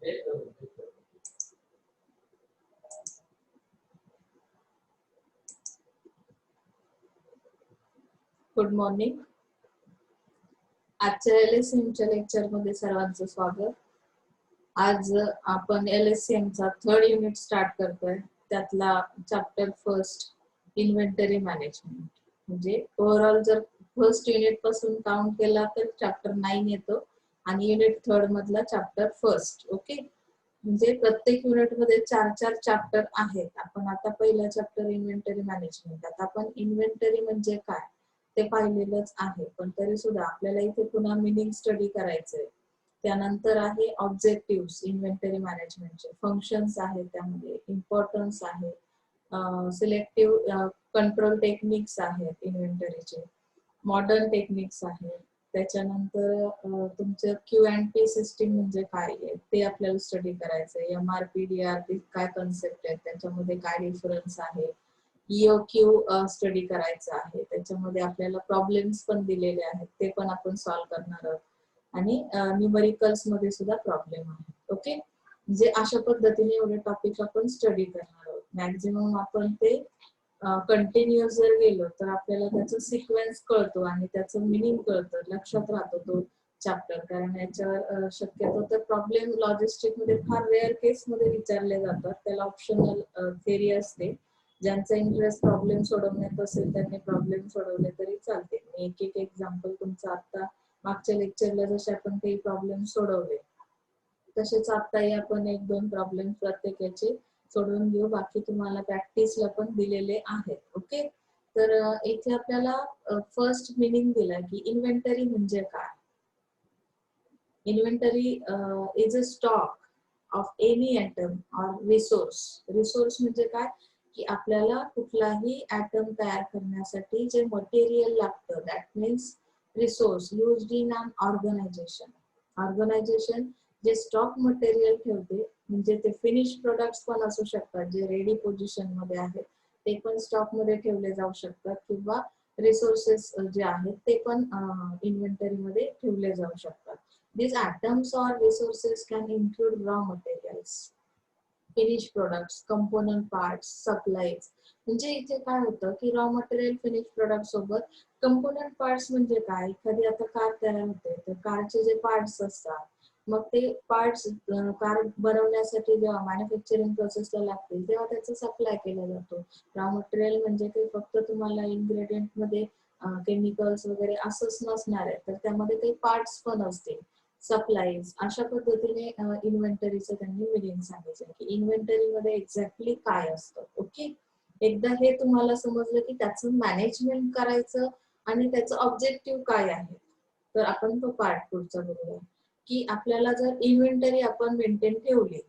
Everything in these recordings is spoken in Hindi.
Good morning. आजच्या LSCMच्या लेक्चर मध्ये सर्वांचं स्वागत. आज आपण LSCMचा 3rd युनिट स्टार्ट करतोय. त्यातला चॅप्टर फर्स्ट इन्व्हेंटरी मॅनेजमेंट. म्हणजे ओव्हरऑल जर फर्स्ट युनिट पासून काउंट केला तर चॅप्टर 9 येतो आणि युनिट 3rd मधला चॅप्टर फर्स्ट. ओके, म्हणजे प्रत्येक युनिट मध्ये 4 चॅप्टर आहेत. आपण आता पहिला चॅप्टर इन्व्हेंटरी मॅनेजमेंट. आता आपण इन्व्हेंटरी म्हणजे काय ते पाहिलेलंच आहे, पण तरी सुद्धा आपल्याला इथे पुन्हा मीनिंग स्टडी करायचंय. त्यानंतर आहे ऑब्जेक्टिव्ह इन्व्हेंटरी मॅनेजमेंटचे, फंक्शन्स आहेत, त्यामध्ये इम्पॉर्टन्स आहे, सिलेक्टिव्ह कंट्रोल टेक्निक्स आहेत इन्व्हेंटरीचे, मॉडर्न टेक्निक्स आहेत. त्याच्यानंतर तुमचं Q&P सिस्टीम म्हणजे काय आहे ते आपल्याला स्टडी करायचंय. MRP DRP काय कन्सेप्ट आहे, त्याच्यामध्ये काय डिफरन्स आहे. EOQ स्टडी करायचा आहे, त्याच्यामध्ये आपल्याला प्रॉब्लेम्स पण दिलेले आहेत, ते पण आपण सॉल्व्ह करणार आहोत. आणि न्यूमरिकल्स मध्ये सुद्धा प्रॉब्लेम आहे. ओके, म्हणजे अशा पद्धतीने एवढे टॉपिक आपण स्टडी करणार आहोत. मॅक्झिमम आपण ते कंटिन्युअस जर गेलो तर आपल्याला त्याचं सिक्वेन्स कळतो आणि त्याचं मिनिंग कळतं, लक्षात राहतो तो चॅप्टर. कारण याच्यावर शक्यतो तर प्रॉब्लेम लॉजिस्टिक मध्ये फार रेअर केस मध्ये विचारले जातात. त्याला ऑप्शनल थेअरी असते. ज्यांचा इंटरेस्ट प्रॉब्लेम सोडवण्यात असेल त्यांनी प्रॉब्लेम सोडवले तरी चालते. मी एक एक्झाम्पल तुमचं आता मागच्या लेक्चरला जसे आपण काही प्रॉब्लेम सोडवले तसेच आताही आपण 1-2 प्रॉब्लेम प्रत्येकाचे सोडवून घेऊ. बाकी तुम्हाला प्रॅक्टिसला पण दिलेले आहेत. ओके, तर इथे आपल्याला फर्स्ट मिनिंग दिला की इन्व्हेंटरी म्हणजे काय. Inventory is a stock of any item or resource. Resource म्हणजे काय की आपल्याला कुठलाही ॲटम तयार करण्यासाठी जे मटेरियल लागतं, that means resource used in an organisation. Organisation जे स्टॉक मटेरियल ठेवते, म्हणजे ते फिनिश प्रोडक्ट्स पण असू शकतात जे रेडी पोझिशन मध्ये आहेत, ते पण स्टॉक मध्ये ठेवले जाऊ शकतात, किंवा रिसोर्सेस जे आहेत ते पण इन्व्हेंटरी मध्ये ठेवले जाऊ शकतात. These atoms or resources can include raw materials, finished products, component parts, supplies. म्हणजे इथे काय होतं की रॉ मटेरियल फिनिश प्रोडक्ट सोबत कंपोनंट पार्ट्स म्हणजे काय. एखादी आता कार तयार होते तर कारचे जे पार्ट्स असतात, मग ते पार्ट्स कार बनवण्यासाठी जेव्हा मॅन्युफॅक्चरिंग प्रोसेसला लागतील तेव्हा त्याचा सप्लाय केला जातो. रॉ मटेरियल म्हणजे ते फक्त तुम्हाला इन्ग्रेडियंट मध्ये केमिकल्स वगैरे असंच नसणार आहे, तर त्यामध्ये काही पार्ट्स पण असतील, सप्लाईज. अशा पद्धतीने इन्व्हेंटरीचं त्यांनी मिनिंग सांगितलं की इन्व्हेंटरी मध्ये एक्झॅक्टली काय असतं. ओके, एकदा हे तुम्हाला समजलं की त्याचं मॅनेजमेंट करायचं आणि त्याचं ऑब्जेक्टिव्ह काय आहे, तर आपण तो पार्ट पुढचा बघूया. की आपल्याला जर इन्व्हेंटरी आपण मेंटेन ठेवली,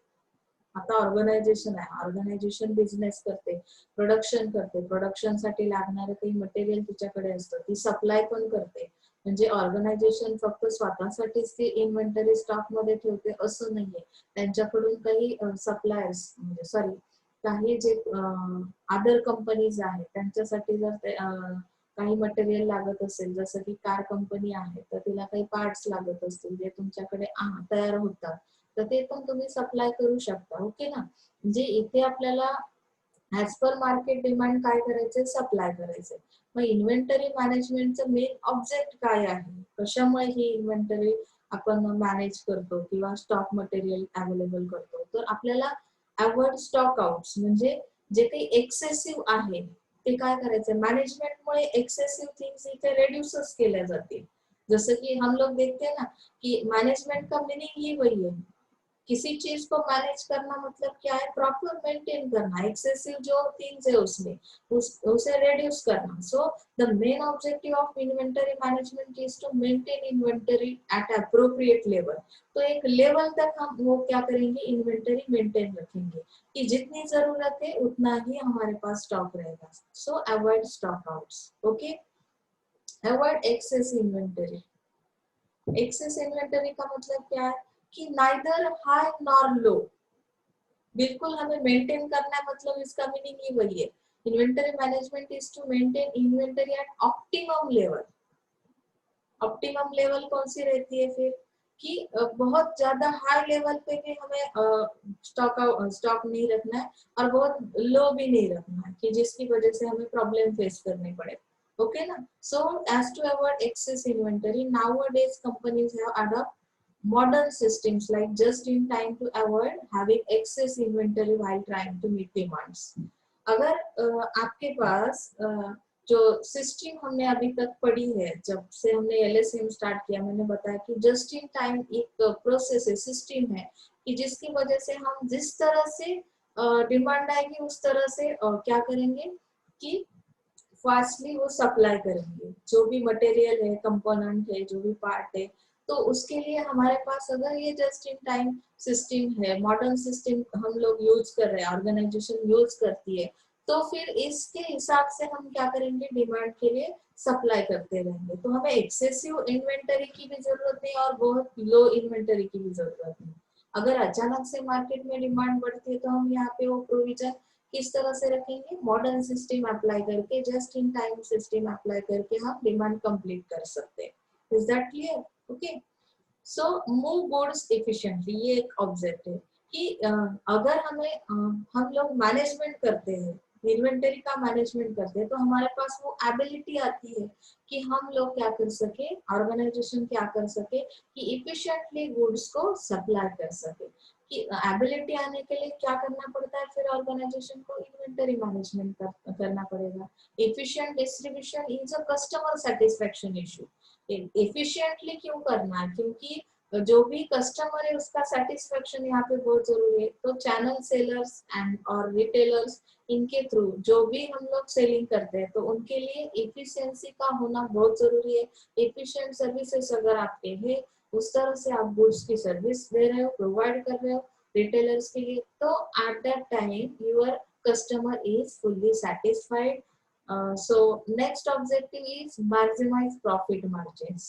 आता ऑर्गनायझेशन आहे, ऑर्गनायझेशन बिझनेस करते, प्रोडक्शन करते, प्रोडक्शन साठी लागणारे काही मटेरियल तिच्याकडे असतं, ती सप्लाय पण करते. म्हणजे ऑर्गनायझेशन फक्त स्वतःसाठीच ती इन्व्हेंटरी स्टॉक मध्ये ठेवते असं नाहीये. त्यांच्याकडून काही सप्लायर्स म्हणजे सॉरी काही जे अदर कंपनीज आहेत त्यांच्यासाठी जर ते काही मटेरियल लागत असेल, जसं की कार कंपनी आहे तर तिला काही पार्ट्स लागत असतील जे तुमच्याकडे तयार होतात, तर ते पण तुम्ही सप्लाय करू शकता. ओके ना, म्हणजे इथे आपल्याला ऍज पर मार्केट डिमांड काय करायचंय, सप्लाय करायचंय. मग इन्व्हेंटरी मॅनेजमेंटचं मेन ऑब्जेक्ट काय आहे, कशामुळे ही इन्व्हेंटरी आपण मॅनेज करतो किंवा स्टॉक मटेरियल अवेलेबल करतो, तर आपल्याला अवॉइड स्टॉक आउट्स, म्हणजे जे काही एक्सेसिव्ह आहे ते काय करायचं, मॅनेजमेंटमुळे एक्सेसिव्ह थिंग्स इथे रेड्यूसच केल्या जातील. जसं की हम लोग देखते हैं ना कि मैनेजमेंट का मीनिंग ही वही है, किसी चीज को मैनेज करना मतलब क्या है, प्रॉपर मेंटेन करना, एक्सेसिव जो थिंग्स है उसमें उसे रिड्यूस करना. So the main objective of inventory management is to maintain inventory at appropriate level. तो एक लेवल तक हम वो क्या करेंगे, इन्वेंटरी मेंटेन रखेंगे कि जितनी जरूरत है उतना ही हमारे पास स्टॉक रहेगा. So avoid stock outs. Okay, avoid excess inventory. Excess inventory का मतलब क्या है कि नाइदर हाई नॉर लो, बिल्कुल हमें मेंटेन करना है, मतलब इसका मीनिंग ही वही है. Inventory management is to maintain inventory at optimum level. Optimum level कौन सी रहती है फिर, कि बहुत ज्यादा हाई लेवल पे भी हमें स्टॉक नहीं रखना है और बहुत लो भी नहीं रखना है कि जिसकी वजह से हमें प्रॉब्लम फेस करनी पड़े. Okay na? So as to avoid excess inventory, nowadays companies have adopt modern systems like just in time to avoid having excess inventory while trying to meet demands. अगर आपके पास जो सिस्टम हमने अभी तक पढ़ी है, जब से हमने LSM स्टार्ट किया, मैंने बताया कि जस्ट इन टाइम एक प्रोसेस है, सिस्टम है कि जिसकी वजह से हम जिस तरह से डिमांड आएगी उस तरह से क्या करेंगे कि फास्टली वो सप्लाई करेंगे. जो भी मटेरियल है, कंपोनेंट है, जो भी पार्ट है, तो उसके लिए हमारे पास अगर ये जस्ट इन टाइम सिस्टम है, मॉडर्न सिस्टम हम लोग यूज कर रहे हैं, ऑर्गेनाइजेशन यूज करती है, तो फिर इसके हिसाब से हम क्या करेंगे, डिमांड के लिए सप्लाई करते रहेंगे. तो हमें एक्सेसिव इन्वेंटरी की भी जरूरत नहीं और बहुत लो इन्वेंटरी की भी जरूरत नहीं. अगर अचानक से मार्केट में डिमांड बढ़ती है तो हम यहाँ पे वो प्रोविजन किस तरह से रखेंगे, मॉडर्न सिस्टम अप्लाई करके, just in time system apply करके हम डिमांड कंप्लीट कर सकते हैं. Is that clear? Okay. So move goods efficiently, ये एक ऑब्जेक्ट है कि अगर हमें हम लोग मैनेजमेंट करते हैं, इन्वेंटरी का मैनेजमेंट करते हैं, तो हमारे पास वो एबिलिटी आती है कि हम लोग क्या कर सके, ऑर्गेनाइजेशन क्या कर सके कि इफिशिएंटली गुड्स को सप्लाई कर सके. कि एबिलिटी आने के लिए क्या करना पड़ता है, फिर ऑर्गेनाइजेशन को इन्वेंटरी मैनेजमेंट करना पड़ेगा. Efficient distribution is a customer satisfaction issue. Efficiently क्यों करना है, क्योंकि जो भी कस्टमर है उसका सेटिस्फेक्शन यहाँ पे बहुत जरूरी है. तो चैनल सेलर्स एंड और रिटेलर्स, इनके थ्रू जो भी हम लोग सेलिंग करते हैं, तो उनके लिए एफिशिएंसी का होना बहुत जरूरी है. एफिशिएंट सर्विसेज अगर आपके हैं, उस तरह से आप गुड्स की सर्विस दे रहे हो, प्रोवाइड कर रहे हो रिटेलर्स के लिए, तो at that time your customer is fully satisfied. So next objective is maximize profit margins.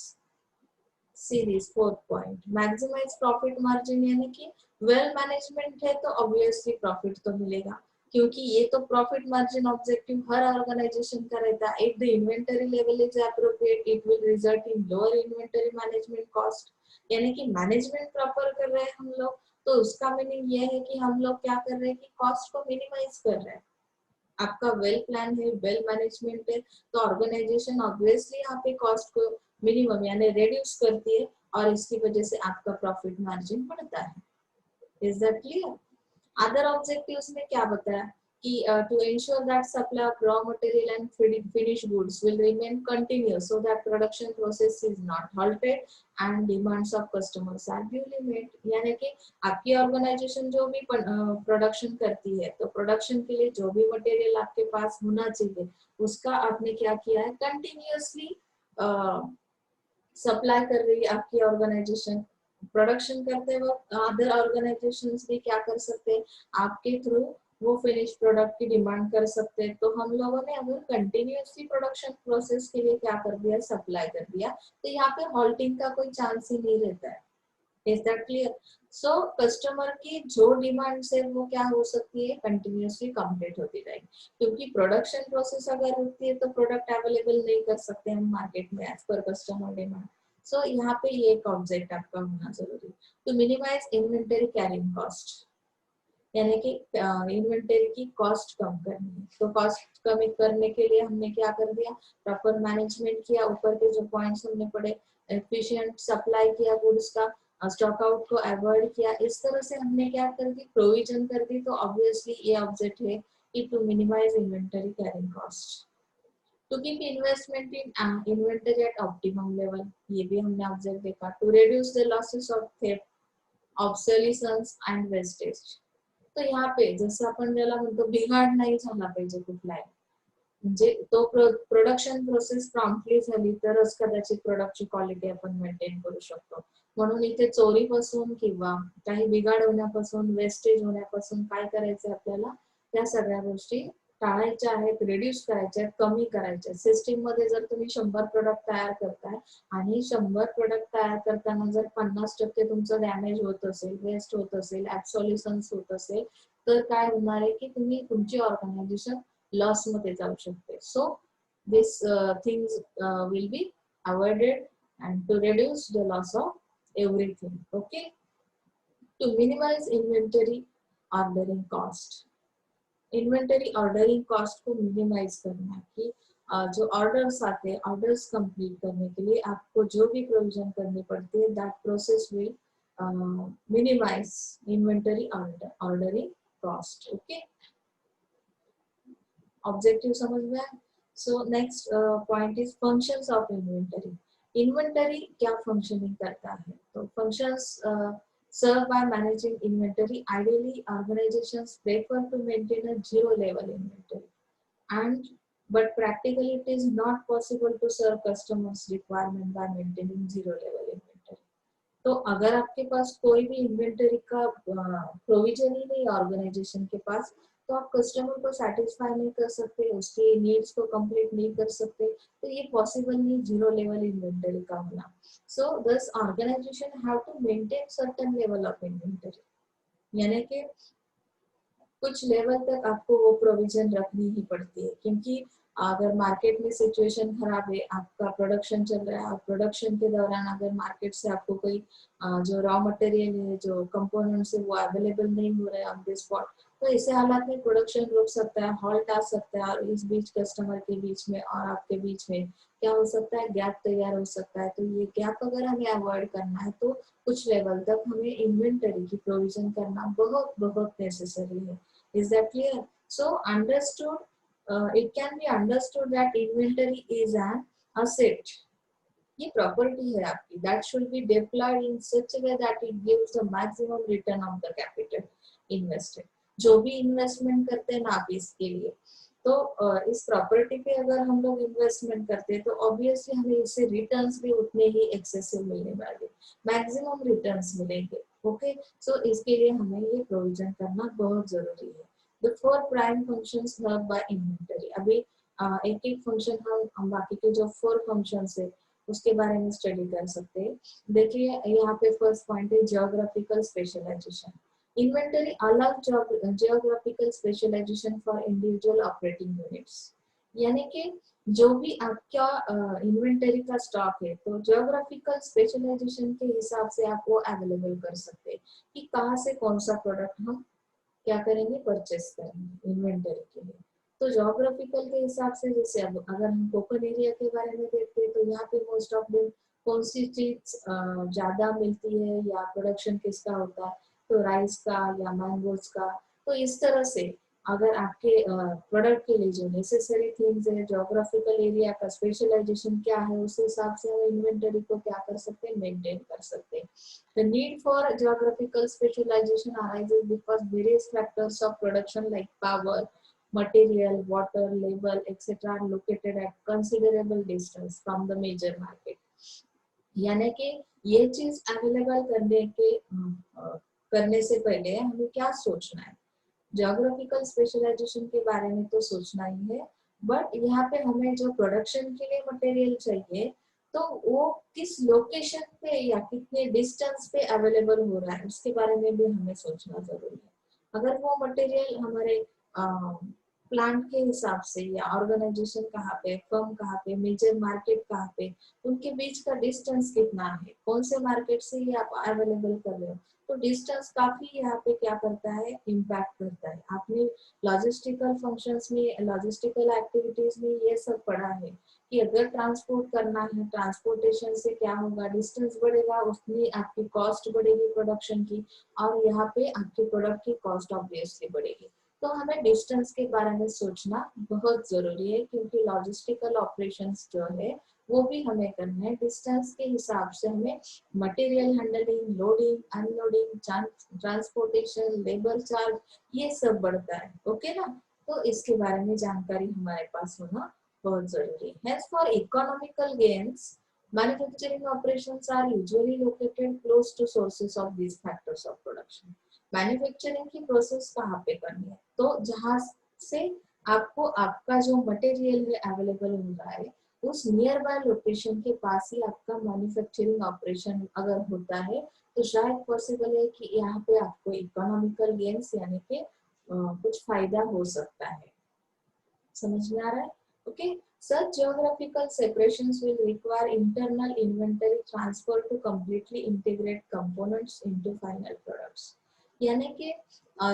See this fourth point, maximize profit margin, यानी कि वेल मैनेजमेंट है तो ऑब्वियसली प्रॉफिट तो मिलेगा, क्योंकि ये तो प्रॉफिट मार्जिन ऑब्जेक्टिव हर ऑर्गेनाइजेशन का रहता है. If the inventory level is appropriate, it will result in lower inventory management cost. यानी कि मैनेजमेंट प्रॉपर कर रहे हैं हम लोग, तो उसका मीनिंग ये है कि हम लोग क्या कर रहे हैं कि कॉस्ट को मिनिमाइज कर रहे हैं. आपका वेल प्लान है, वेल मैनेजमेंट है, तो ऑर्गेनाइजेशन ऑब्वियसली यहाँ पे कॉस्ट को मिनिमम यानी रिड्यूस करती है और इसकी वजह से आपका प्रॉफिट मार्जिन बढ़ता है. Is that clear? Other objectives में क्या बताया कि to ensure that supply of raw material and finished goods will remain continuous so that production process is not halted and demands of customers are duly met. यानी कि आपकी ऑर्गेनाइजेशन जो भी प्रोडक्शन करती है, तो प्रोडक्शन के लिए जो भी मटेरियल आपके पास होना चाहिए, उसका आपने क्या किया है, कंटिन्यूअसली सप्लाई कर रही है आपकी ऑर्गेनाइजेशन. प्रोडक्शन करते वक्त अदर ऑर्गेनाइजेशंस भी क्या कर सकते हैं, आपके थ्रू वो फिनिश प्रोडक्ट की डिमांड कर सकते हैं. तो हम लोगों ने अगर कंटिन्यूअसली प्रोडक्शन प्रोसेस के लिए क्या कर दिया, सप्लाई कर दिया, तो यहाँ पे हॉल्टिंग का कोई चांस ही नहीं रहता है. Is that clear? So customer की जो डिमांड है वो क्या हो सकती है, कंटिन्यूअसली कंप्लीट होती रहेगी, क्योंकि प्रोडक्शन प्रोसेस अगर होती है तो प्रोडक्ट अवेलेबल नहीं कर सकते हम मार्केट में एज पर कस्टमर डिमांड. सो यहाँ पे ये एक ऑब्जेक्ट आपका होना जरूरी. To minimise inventory carrying cost, यानी कि इन्वेंटरी की कॉस्ट कम करनी है. तो कॉस्ट कम करने के लिए हमने क्या कर दिया, प्रॉपर मैनेजमेंट किया, ऊपर के जो पॉइंट्स हमने पढ़े, एफिशिएंट सप्लाई किया गुड्स का, स्टॉक आउट को अवॉइड किया, इस तरह से हमने क्या कर दी, प्रोविजन कर दी. तो ऑब्वियसली ये ऑब्जेक्ट है कि to minimise inventory carrying cost. To keep investment in inventory at optimum level, ये भी हमने ऑब्जेक्ट देखा. To reduce the losses of theft, obsolescence and wastage. तर यहाँ पे जसं आपण ज्याला म्हणतो बिघाड नाही झाला पाहिजे कुठलाही, म्हणजे तो प्रोडक्शन प्रोसेस प्रॉम्प्टली झाली तरच कदाचित प्रोडक्टची क्वालिटी आपण मेंटेन करू शकतो. म्हणून इथे चोरीपासून किंवा काही बिघाड होण्यापासून, वेस्टेज होण्यापासून काय करायचं आपल्याला, त्या सगळ्या गोष्टी टाळायच्या आहेत, रिड्यूस करायच्या आहेत, कमी करायच्या. सिस्टीम मध्ये जर तुम्ही 100 प्रोडक्ट तयार करताय आणि 100 प्रोडक्ट तयार करताना जर 50% तुमचं डॅमेज होत असेल, वेस्ट होत असेल, ऍब्सोल्युशन्स होत असेल, तर काय होणार आहे की तुम्ही तुमची ऑर्गनायझेशन लॉस मध्ये जाऊ शकते. So this things will be avoided and to reduce the loss of everything. Okay, to minimize inventory ordering cost. Inventory ordering cost को मिनिमाइज करना है कि जो ऑर्डर्स आते हैं ऑर्डर्स कंप्लीट करने के लिए आपको जो भी प्रोविजन करनी पड़ती है that process will minimise inventory ordering cost. Okay, objective समझ में आया. So next point is functions of inventory. Inventory क्या फंक्शनिंग करता है, तो functions served by managing inventory. Ideally, organizations prefer to maintain a zero level inventory, and but practically it is not possible to serve customers' requirement by maintaining zero level inventory. तो अगर आपके पास कोई भी इन्वेंटरी का प्रोविजन ही नहीं ऑर्गेनाइजेशन के पास, तो आप कस्टमर को सेटिस्फाई नहीं कर सकते, उसकी नीड्स को कंप्लीट नहीं कर सकते, तो ये पॉसिबल नहीं जीरो लेवल इन्वेंटरी का होना. So this organisation have to maintain certain level of inventory, यानी कि कुछ लेवल तक आपको वो प्रोविजन रखनी ही पड़ती है, क्योंकि अगर मार्केट में सिचुएशन खराब है, आपका प्रोडक्शन चल रहा है और प्रोडक्शन के दौरान अगर मार्केट से आपको कोई जो रॉ मटेरियल है, जो कंपोनेंट्स है, वो अवेलेबल नहीं हो रहे ऑन द स्पॉट, तो ऐसे हालात में प्रोडक्शन रुक सकता है, हॉल्ट आ सकता है, और इस बीच कस्टमर के बीच में और आपके बीच में क्या हो सकता है, गैप तैयार हो सकता है. तो ये गैप अगर हमें अवॉइड करना है तो कुछ लेवल तक हमें इन्वेंटरी की प्रोविजन करना बहुत बहुत नेसेसरी है. Is that clear? So understood. It can be understood that inventory is an asset. ये प्रॉपर्टी है आपकी, that should be deployed in such a way that it gives the maximum return of the capital invested. जो भी इन्वेस्टमेंट करते हैं ना आप इसके लिए, तो इस प्रॉपर्टी पे अगर हम लोग इन्वेस्टमेंट करते हैं तो ऑब्वियसली हमें इससे रिटर्न्स भी उतने ही एक्सेसिव मिलने वाले, मैक्सिमम रिटर्न्स मिलेंगे. ओके, सो इसके लिए हमें ये प्रोविजन करना बहुत जरूरी है. The four prime functions served by inventory. अभी एक एक फंक्शन हम बाकी के जो 4 फंक्शंस है उसके बारे में स्टडी कर सकते हैं. देखिए यहाँ पे फर्स्ट पॉइंट है जियोग्राफिकल स्पेशलाइजेशन. इन्वेंटरी अलग geographical specialisation for individual operating units, यानी कि जो भी आपका इन्वेंटरी का स्टॉक है तो जियोग्राफिकल स्पेशलाइजेशन के हिसाब से आप वो अवेलेबल कर सकते हैं कि कहाँ से कौन सा प्रोडक्ट हम क्या करेंगे, परचेस करेंगे इन्वेंटरी के लिए. तो ज्योग्राफिकल के हिसाब से, जैसे अब अगर हम कोकन एरिया के बारे में देखते हैं तो यहाँ पे मोस्ट ऑफ द कौन सी चीज ज्यादा मिलती है या प्रोडक्शन किसका होता है, तो राइस का या मैंगोज का. तो इस तरह से अगर आपके प्रोडक्ट के लिए जो नेसेसरी थिंग्स है, ज्योग्राफिकल एरिया का स्पेशलाइजेशन क्या है, उस हिसाब से हम इन्वेंटरी को क्या कर सकते हैं, मेंटेन कर सकते हैं. The need for geographical specialization arises because various factors of production like power, material, water, labor, etc. are located at considerable distance from the major market. यानी कि ये चीज अवेलेबल करने से पहले हमें क्या सोचना है, ज्योग्राफिकल स्पेशलाइजेशन के बारे में तो सोचना ही है, बट यहाँ पे हमें जो प्रोडक्शन के लिए मटेरियल चाहिए तो वो किस लोकेशन पे या कितने डिस्टेंस पे अवेलेबल हो रहा है उसके बारे में भी हमें सोचना जरूरी है. अगर वो मटेरियल हमारे प्लांट के हिसाब से या ऑर्गेनाइजेशन कहाँ पे, फर्म कहाँ पे, मेजर मार्केट कहाँ पे, उनके बीच का डिस्टेंस कितना है, कौन से मार्केट से ये आप अवेलेबल कर रहे हो, तो डिस्टेंस काफी यहाँ पे क्या करता है, इम्पैक्ट करता है. आपने लॉजिस्टिकल फंक्शंस में, लॉजिस्टिकल एक्टिविटीज में ये सब पढ़ा है कि अगर ट्रांसपोर्ट करना है, ट्रांसपोर्टेशन से क्या होगा, डिस्टेंस बढ़ेगा उतनी आपकी कॉस्ट बढ़ेगी प्रोडक्शन की, और यहाँ पे आपके प्रोडक्ट की कॉस्ट ऑब्वियसली बढ़ेगी. तो हमें डिस्टेंस के बारे में सोचना बहुत जरूरी है, क्योंकि लॉजिस्टिकल ऑपरेशंस जो है वो भी हमें करना है. डिस्टेंस के हिसाब से हमें material handling, loading, unloading, transportation, labour charge, ये सब बढ़ता है. ओके ना, तो इसके बारे में जानकारी हमारे पास होना बहुत जरूरी है. Hence, for economical gains, manufacturing operations are usually located close to sources of these factors of production. Manufacturing की प्रोसेस कहाँ पे करनी है, तो जहाँ से आपको आपका जो मटेरियल है अवेलेबल हो रहा है उस नियर बाय लोकेशन के पास ही आपका मैन्युफैक्चरिंग ऑपरेशन अगर होता है तो शायद पॉसिबल है कि यहाँ पे आपको इकोनॉमिकल गेन्स यानी कि कुछ फायदा हो सकता है. समझ में आ रहा है? Okay, Such geographical separations will require internal inventory transfer to completely integrate components into final products. यानी कि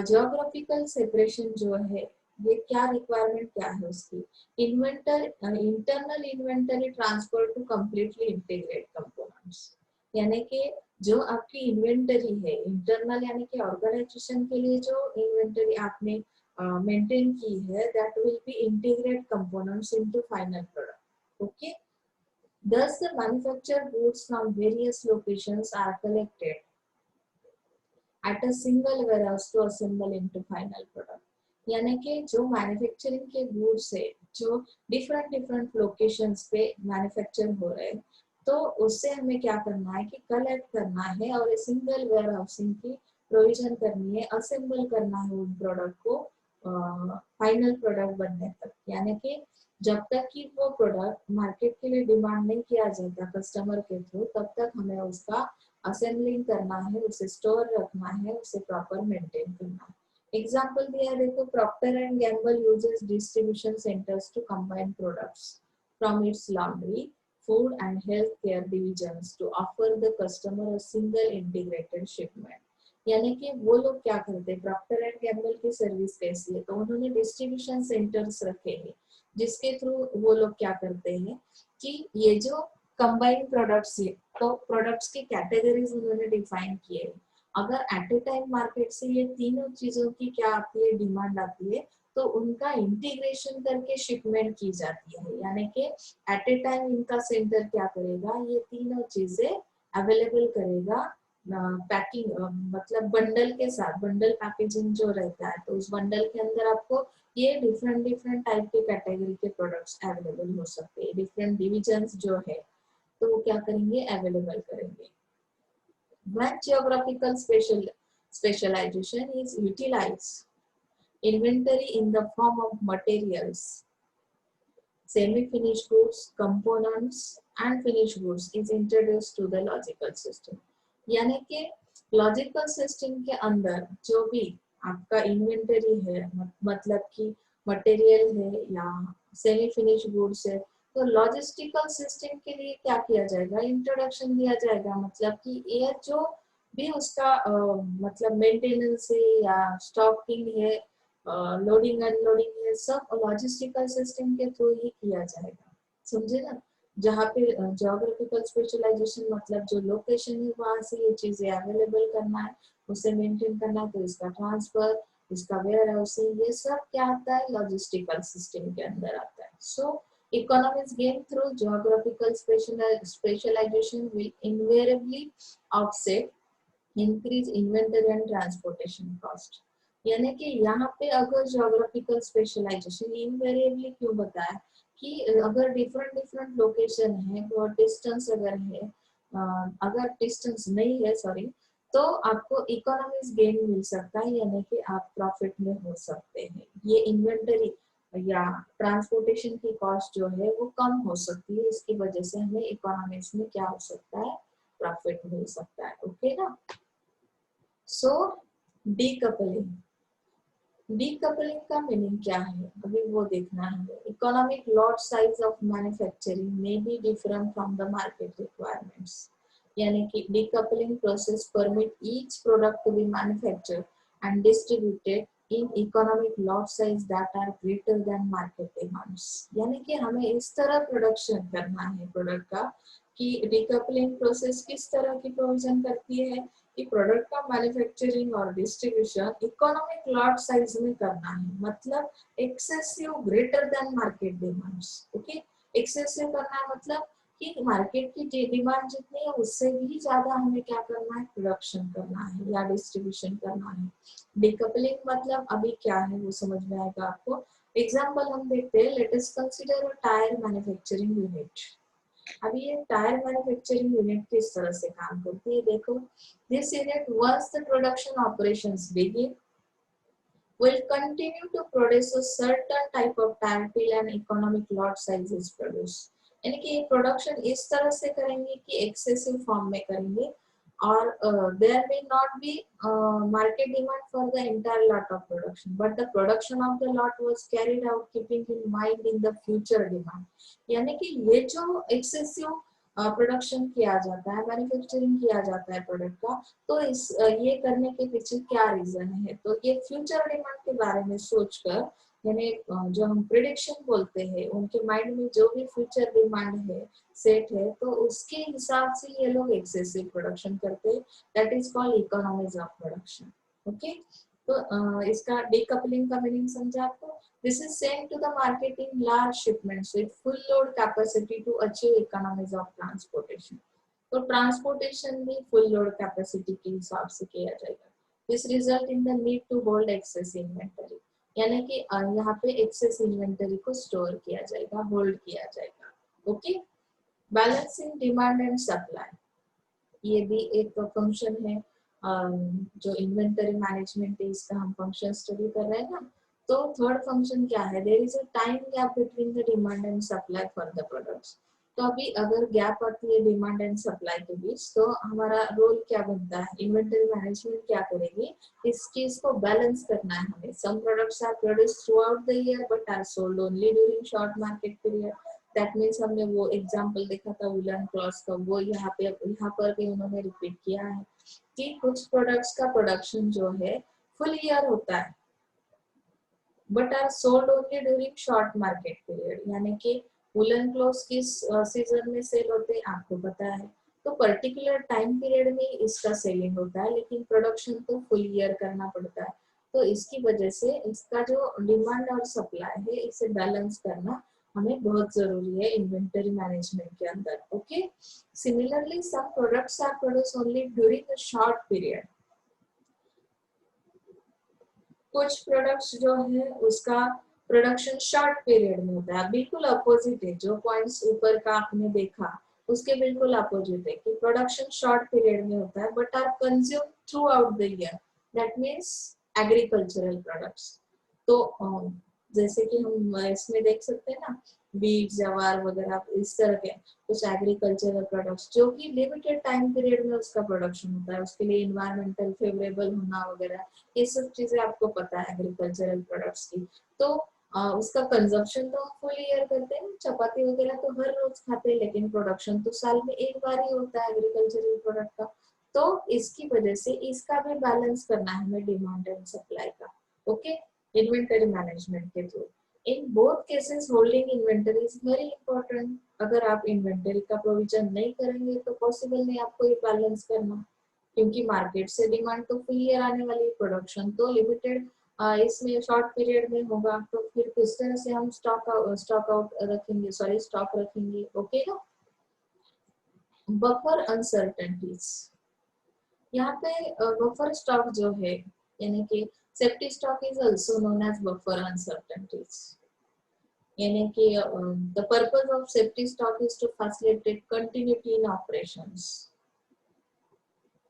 geographical separation जो है ये क्या requirement क्या है उसकी internal inventory transfer to completely integrate components. यानी कि जो आपकी इन्वेंटरी है इंटरनल यानी कि ऑर्गेनाइजेशन के लिए जो इन्वेंटरी आपने maintain की है that will be integrate components into final product. Okay. Thus, the manufactured goods from various locations are collected at a single warehouse to assemble into final product. यानी कि जो मैन्युफैक्चरिंग के गुड्स है जो डिफरेंट लोकेशंस पे मैन्युफैक्चर हो रहे हैं तो उससे हमें क्या करना है कि कलेक्ट करना है और सिंगल वेयर हाउसिंग की प्रोविजन करनी है असेंबल करना है उन प्रोडक्ट को फाइनल प्रोडक्ट बनने तक यानी कि जब तक कि वो प्रोडक्ट मार्केट के लिए डिमांड नहीं किया जाता कस्टमर के थ्रू तब तक हमें उसका असेंबलिंग करना है उसे स्टोर रखना है उसे प्रॉपर मेंटेन करना है एग्जांपल दिया है देखो Procter and Gamble uses distribution centres to combine products from its laundry food and healthcare divisions to offer the customer a single integrated shipment. यानी कि वो लोग क्या करते हैं प्रॉक्टर एंड गैम्बल की सर्विस कैसी है तो उन्होंने डिस्ट्रीब्यूशन सेंटर्स रखे हैं जिसके थ्रू वो लोग क्या करते हैं कि ये जो कंबाइंड प्रोडक्ट्स है तो प्रोडक्ट्स की कैटेगरीज उन्होंने डिफाइन किए अगर एट ए टाइम मार्केट से ये तीनों चीजों की क्या आती है डिमांड आती है तो उनका इंटीग्रेशन करके शिपमेंट की जाती है यानी कि एट ए टाइम इनका सेंटर क्या करेगा ये तीनों चीजें अवेलेबल करेगा पैकिंग मतलब बंडल के साथ बंडल पैकेजिंग जो रहता है तो उस बंडल के अंदर आपको ये डिफरेंट टाइप के कैटेगरी के प्रोडक्ट्स अवेलेबल हो सकते हैं डिफरेंट डिविजन्स जो है तो वो क्या करेंगे अवेलेबल करेंगे when geographical specialization is utilized inventory in the form of materials semi-finished goods components and finished goods is introduced to the logical system यानी कि लॉजिकल सिस्टम के अंदर जो भी आपका इन्वेंटरी है मतलब कि मटेरियल है या सेमी फिनिश गुड्स है तो लॉजिस्टिकल सिस्टम के लिए क्या किया जाएगा इंट्रोडक्शन दिया जाएगा मतलब कि ये जो भी उसका मतलब मेंटेनेंस है या स्टॉकिंग है लोडिंग अनलोडिंग है सब लॉजिस्टिकल सिस्टम के थ्रू ही किया जाएगा समझे ना जहाँ पे ज्योग्राफिकल स्पेशलाइजेशन मतलब जो लोकेशन है वहां से ये चीजें अवेलेबल करना है उसे मेंटेन करना है तो इसका ट्रांसफर इसका वेयर हाउसिंग ये सब क्या आता है लॉजिस्टिकल सिस्टम के अंदर आता है सो economies gained through geographical specialization will invariably offset increase inventory and transportation cost यानी कि यहाँ पे अगर geographical specialization invariably क्यों बताया कि अगर डिफरेंट लोकेशन है और डिस्टेंस अगर है अगर डिस्टेंस नहीं है सॉरी तो आपको इकोनॉमिक्स गेन मिल सकता है यानी कि आप प्रॉफिट में हो सकते हैं ये इन्वेंटरी या ट्रांसपोर्टेशन की कॉस्ट जो है वो कम हो सकती है इसकी वजह से हमें इकोनॉमिक्स में क्या हो सकता है प्रॉफिट मिल सकता है ओके ना सो डीकपलिंग डीकपलिंग का मीनिंग क्या है अभी वो देखना है economic lot size of manufacturing may be different from the market requirements यानी कि decoupling process permit each product to be manufactured and distributed in economic lot size that are greater than market demands यानी कि हमें इस तरह प्रोडक्शन करना है प्रोडक्ट का कि डीकपलिंग प्रोसेस किस तरह की प्रोविजन करती है कि प्रोडक्ट का मैन्युफैक्चरिंग और डिस्ट्रीब्यूशन इकोनॉमिक लॉट साइज में करना है मतलब excessive greater than market demands okay excessive करना है मतलब कि मार्केट की डिमांड जितनी है उससे भी ज्यादा हमें क्या करना है प्रोडक्शन करना है या डिस्ट्रीब्यूशन करना है डीकपलिंग मतलब अभी क्या है वो समझ में आएगा आपको एग्जांपल हम देखते हैं let us consider a tyre manufacturing unit अभी ये टायर मैन्युफैक्चरिंग यूनिट किस तरह से काम करती है देखो this unit once the production operations begin will continue to produce a certain type of tire till an economic lot size is produced यानी कि ये प्रोडक्शन इस तरह से करेंगे कि एक्सेसिव फॉर्म में करेंगे or there may not be market demand for the entire lot of production, but the production of the lot was carried out keeping in mind in the future demand. यानी कि ये जो excessive प्रोडक्शन किया जाता है, मैन्युफैक्चरिंग किया जाता है प्रोडक्ट का, तो इस ये करने के पीछे क्या रीजन है? तो ये फ्यूचर डिमांड के बारे में सोचकर, यानी जो हम प्रिडिक्शन बोलते हैं, उनके माइंड में जो भी फ्यूचर डिमांड है सेट है, तो उसके हिसाब से ये लोग एक्सेसिव प्रोडक्शन करते हैं. That is called economies of production. Okay, तो इसका डीकपलिंग का मीनिंग समझा आपको. This is sent to the market in large shipments with full load capacity to achieve economies of transportation. तो ट्रांसपोर्टेशन भी फुल लोड कैपेसिटी के हिसाब से किया जाएगा. This result in the need to hold excess inventory. यानी कि यहाँ पे एक्सेस इन्वेंटरी को स्टोर किया जाएगा, होल्ड किया जाएगा. Okay, balancing demand and supply, ये भी एक फंक्शन है जो इन्वेंटरी मैनेजमेंट है, इसका हम फंक्शन स्टडी कर रहे हैं ना. तो थर्ड फंक्शन क्या है? There is a time gap between the demand and supply for the products. तो अभी अगर गैप आती है डिमांड एंड सप्लाई के बीच, तो हमारा रोल क्या बनता है? इन्वेंटरी मैनेजमेंट क्या करेगी? इस चीज को बैलेंस करना है हमें. Some products are produced throughout the year but are sold only during short market period. That means हमने वो एग्जांपल देखा था वुलन क्लॉथ का, वो यहाँ पर भी उन्होंने रिपीट किया है कि कुछ प्रोडक्ट्स का प्रोडक्शन जो है फुल ईयर होता है but are sold only during short market period. यानी कि वुलन क्लॉथ्स किस सीजन में सेल होते हैं आपको पता है, तो पर्टिकुलर टाइम पीरियड में इसका सेलिंग होता है, लेकिन प्रोडक्शन तो फुल ईयर करना पड़ता है. तो इसकी वजह से इसका जो डिमांड और सप्लाई है, इसे बैलेंस करना हमें बहुत जरूरी है इन्वेंटरी मैनेजमेंट के अंदर. Okay, similarly some products are produced only during a short period. कुछ प्रोडक्ट्स जो है उसका प्रोडक्शन शॉर्ट पीरियड में होता है. बिल्कुल अपोजिट है, जो पॉइंट्स ऊपर का आपने देखा उसके बिल्कुल अपोजिट है कि प्रोडक्शन शॉर्ट पीरियड में होता है but are consume throughout the year. That means agricultural products. तो जैसे कि हम इसमें देख सकते हैं ना, बीट, जवार वगैरह, इस तरह के कुछ एग्रीकल्चरल प्रोडक्ट्स जो कि लिमिटेड टाइम पीरियड में उसका प्रोडक्शन होता है, उसके लिए इन्वायरमेंटल फेवरेबल होना वगैरह, ये सब चीजें आपको पता है एग्रीकल्चरल प्रोडक्ट्स की. तो उसका कंजम्पशन तो हम फुल ईयर करते हैं, चपाती वगैरह तो हर रोज खाते हैं, लेकिन प्रोडक्शन तो साल में एक बार ही होता है एग्रीकल्चरल प्रोडक्ट का. तो इसकी वजह से इसका भी बैलेंस करना है हमें डिमांड एंड सप्लाई का. ओके, इन्वेंटरी मैनेजमेंट के through. In both cases holding inventory is very important. अगर आप इन्वेंटरी का प्रोविजन नहीं करेंगे तो पॉसिबल नहीं आपको ये बैलेंस करना, क्योंकि मार्केट से डिमांड तो फुल ईयर आने वाली, प्रोडक्शन तो लिमिटेड इसमें शॉर्ट पीरियड में होगा. तो फिर किस तरह से हम स्टॉक आउट रखेंगे, सॉरी स्टॉक रखेंगे. ओके ना. बफर अनसर्टेनिटीज, यहाँ पे बफर स्टॉक जो है, यानी कि safety stock is also known as buffer uncertainties. यानी कि the purpose of safety stock is to facilitate continuity in operations.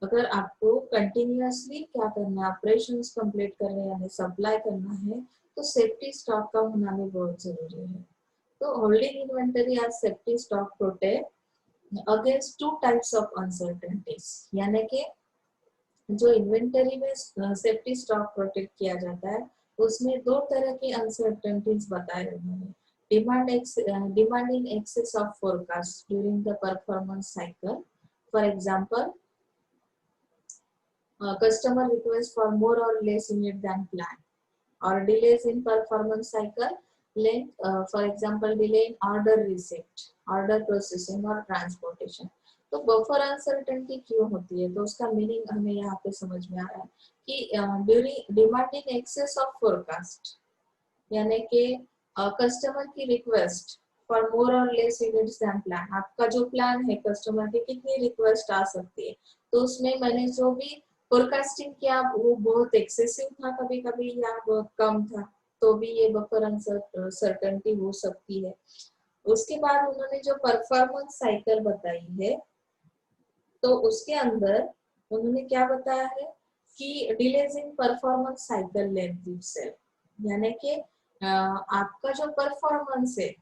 अगर आपको कंटिन्यूअसली क्या करना है, ऑपरेशंस कंप्लीट करने यानी सप्लाई करना है, तो सेफ्टी स्टॉक का होना भी बहुत जरूरी है. तो holding inventory as safety stock protect against two types of uncertainties. यानी कि जो इन्वेंटरी में सेफ्टी स्टॉक प्रोटेक्ट किया जाता है, उसमें दो तरह की अनसर्टेनिटीज बताए उन्होंने. Demand in excess of forecast during the performance cycle. For example, customer request for more or less unit than planned, or delays in performance cycle length, for example delay in order receipt, order processing or transportation. तो बफर अनसर्टेनिटी क्यों होती है? तो उसका मीनिंग हमें यहाँ पे समझ में आ रहा है कि during demand in excess of forecast, यानी कि कस्टमर की रिक्वेस्ट फॉर मोर और लेस यूनिट्स देन प्लान. आपका जो प्लान है, कस्टमर की कितनी रिक्वेस्ट आ सकती है, तो उसमें मैंने जो भी फोरकास्टिंग किया वो बहुत एक्सेसिव था कभी कभी या बहुत कम था, तो भी ये बफर अनसर्टेनिटी हो सकती है. उसके बाद उन्होंने जो परफॉर्मेंस साइकिल बताई है, तो उसके अंदर उन्होंने क्या बताया है कि delays in performance cycle length itself. यानी कि आपका जो परफॉर्मेंस है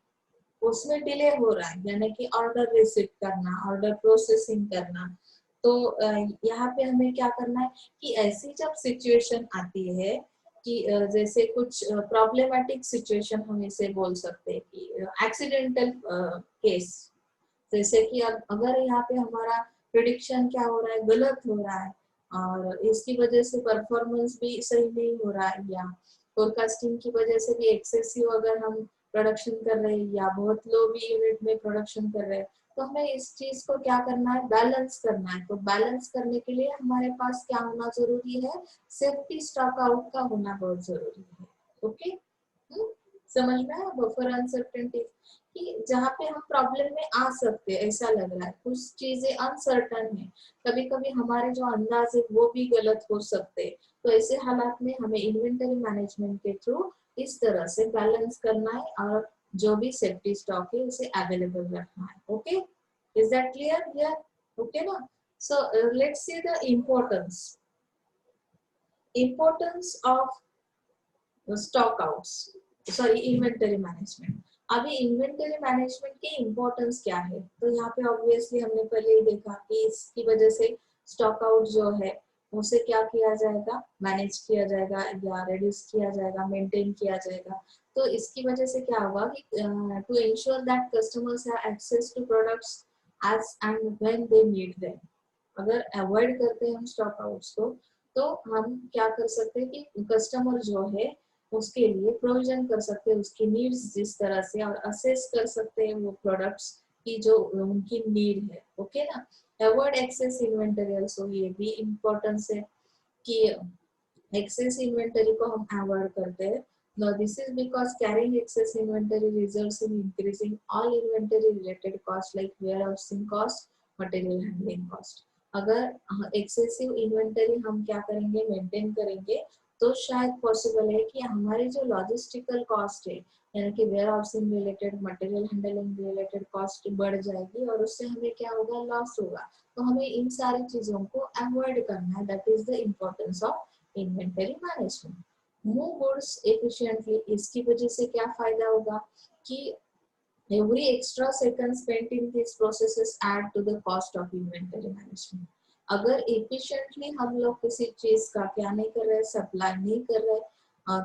उसमें डिले हो रहा है, यानी कि ऑर्डर रिसीव करना, ऑर्डर प्रोसेसिंग करना, तो यहाँ पे हमें क्या करना है कि ऐसी जब सिचुएशन आती है कि जैसे कुछ प्रॉब्लमेटिक सिचुएशन हम इसे बोल सकते हैं कि एक्सीडेंटल केस, जैसे कि अगर यहाँ पे हमारा प्रिडिक्शन क्या हो रहा है, गलत हो रहा है और इसकी वजह से परफॉर्मेंस भी सही नहीं हो रहा है, या फोरकास्टिंग की वजह से भी एक्सेसिव अगर हम प्रोडक्शन कर रहे हैं या बहुत लो भी यूनिट में प्रोडक्शन कर रहे हैं, तो हमें इस चीज को क्या करना है, बैलेंस करना है। तो बैलेंस करने के लिए हमारे पास क्या होना जरूरी है, सेफ्टी स्टॉक आउट का होना बहुत जरूरी है। ओके, समझ में आया बफर अनसर्टेनिटी कि जहाँ पे हम प्रॉब्लम में आ सकते हैं, ऐसा लग रहा है कुछ चीजें अनसर्टन है, कभी कभी हमारे जो अंदाज है वो भी गलत हो सकते हैं। तो ऐसे हालात में हमें इन्वेंटरी मैनेजमेंट के थ्रू इस तरह से बैलेंस करना है और जो भी सेफ्टी स्टॉक है उसे अवेलेबल रखना है। Okay, is that clear here? Okay ना? So let's see the importance of stock outs, sorry inventory management. अभी इन्वेंटरी मैनेजमेंट की इम्पोर्टेंस क्या है, तो यहाँ पे ऑब्वियसली हमने पहले ही देखा कि इसकी वजह से स्टॉक आउट जो है उसे क्या किया जाएगा, मैनेज किया जाएगा या रिड्यूस किया जाएगा, मेंटेन किया जाएगा। तो इसकी वजह से क्या होगा कि to ensure that customers have access to products as and when they need them. अगर अवॉइड करते हैं हम स्टॉक आउट्स को, तो हम क्या कर सकते हैं कि कस्टमर जो है उसके लिए प्रोविजन कर सकते हैं उसकी नीड्स जिस तरह से, और असेस कर सकते हैं वो प्रोडक्ट्स की जो उनकी नीड है। ओके ना? अवॉइड एक्सेस इन्वेंटरी ऑल्सो, ये भी इम्पोर्टेंस है कि एक्सेस इन्वेंटरी को हम अवॉइड करते हैं। Now this is because carrying excess inventory results in increasing all inventory related costs like warehousing cost, material handling cost. अगर एक्सेसिव इन्वेंटरी हम क्या करेंगे, मेंटेन करेंगे, तो शायद पॉसिबल है कि हमारी जो लॉजिस्टिकल कॉस्ट है, यानी कि warehousing related, material handling related cost बढ़ जाएगी और उससे हमें क्या होगा, लॉस होगा। तो हमें इन सारी चीजों को अवॉइड करना है। That is the importance of inventory management. Move goods efficiently, इसकी वजह से क्या फायदा होगा कि every extra second spent in these processes add to the cost of inventory management. अगर efficiently हम लोग किसी चीज का क्या नहीं कर रहे, सप्लाई नहीं कर रहे,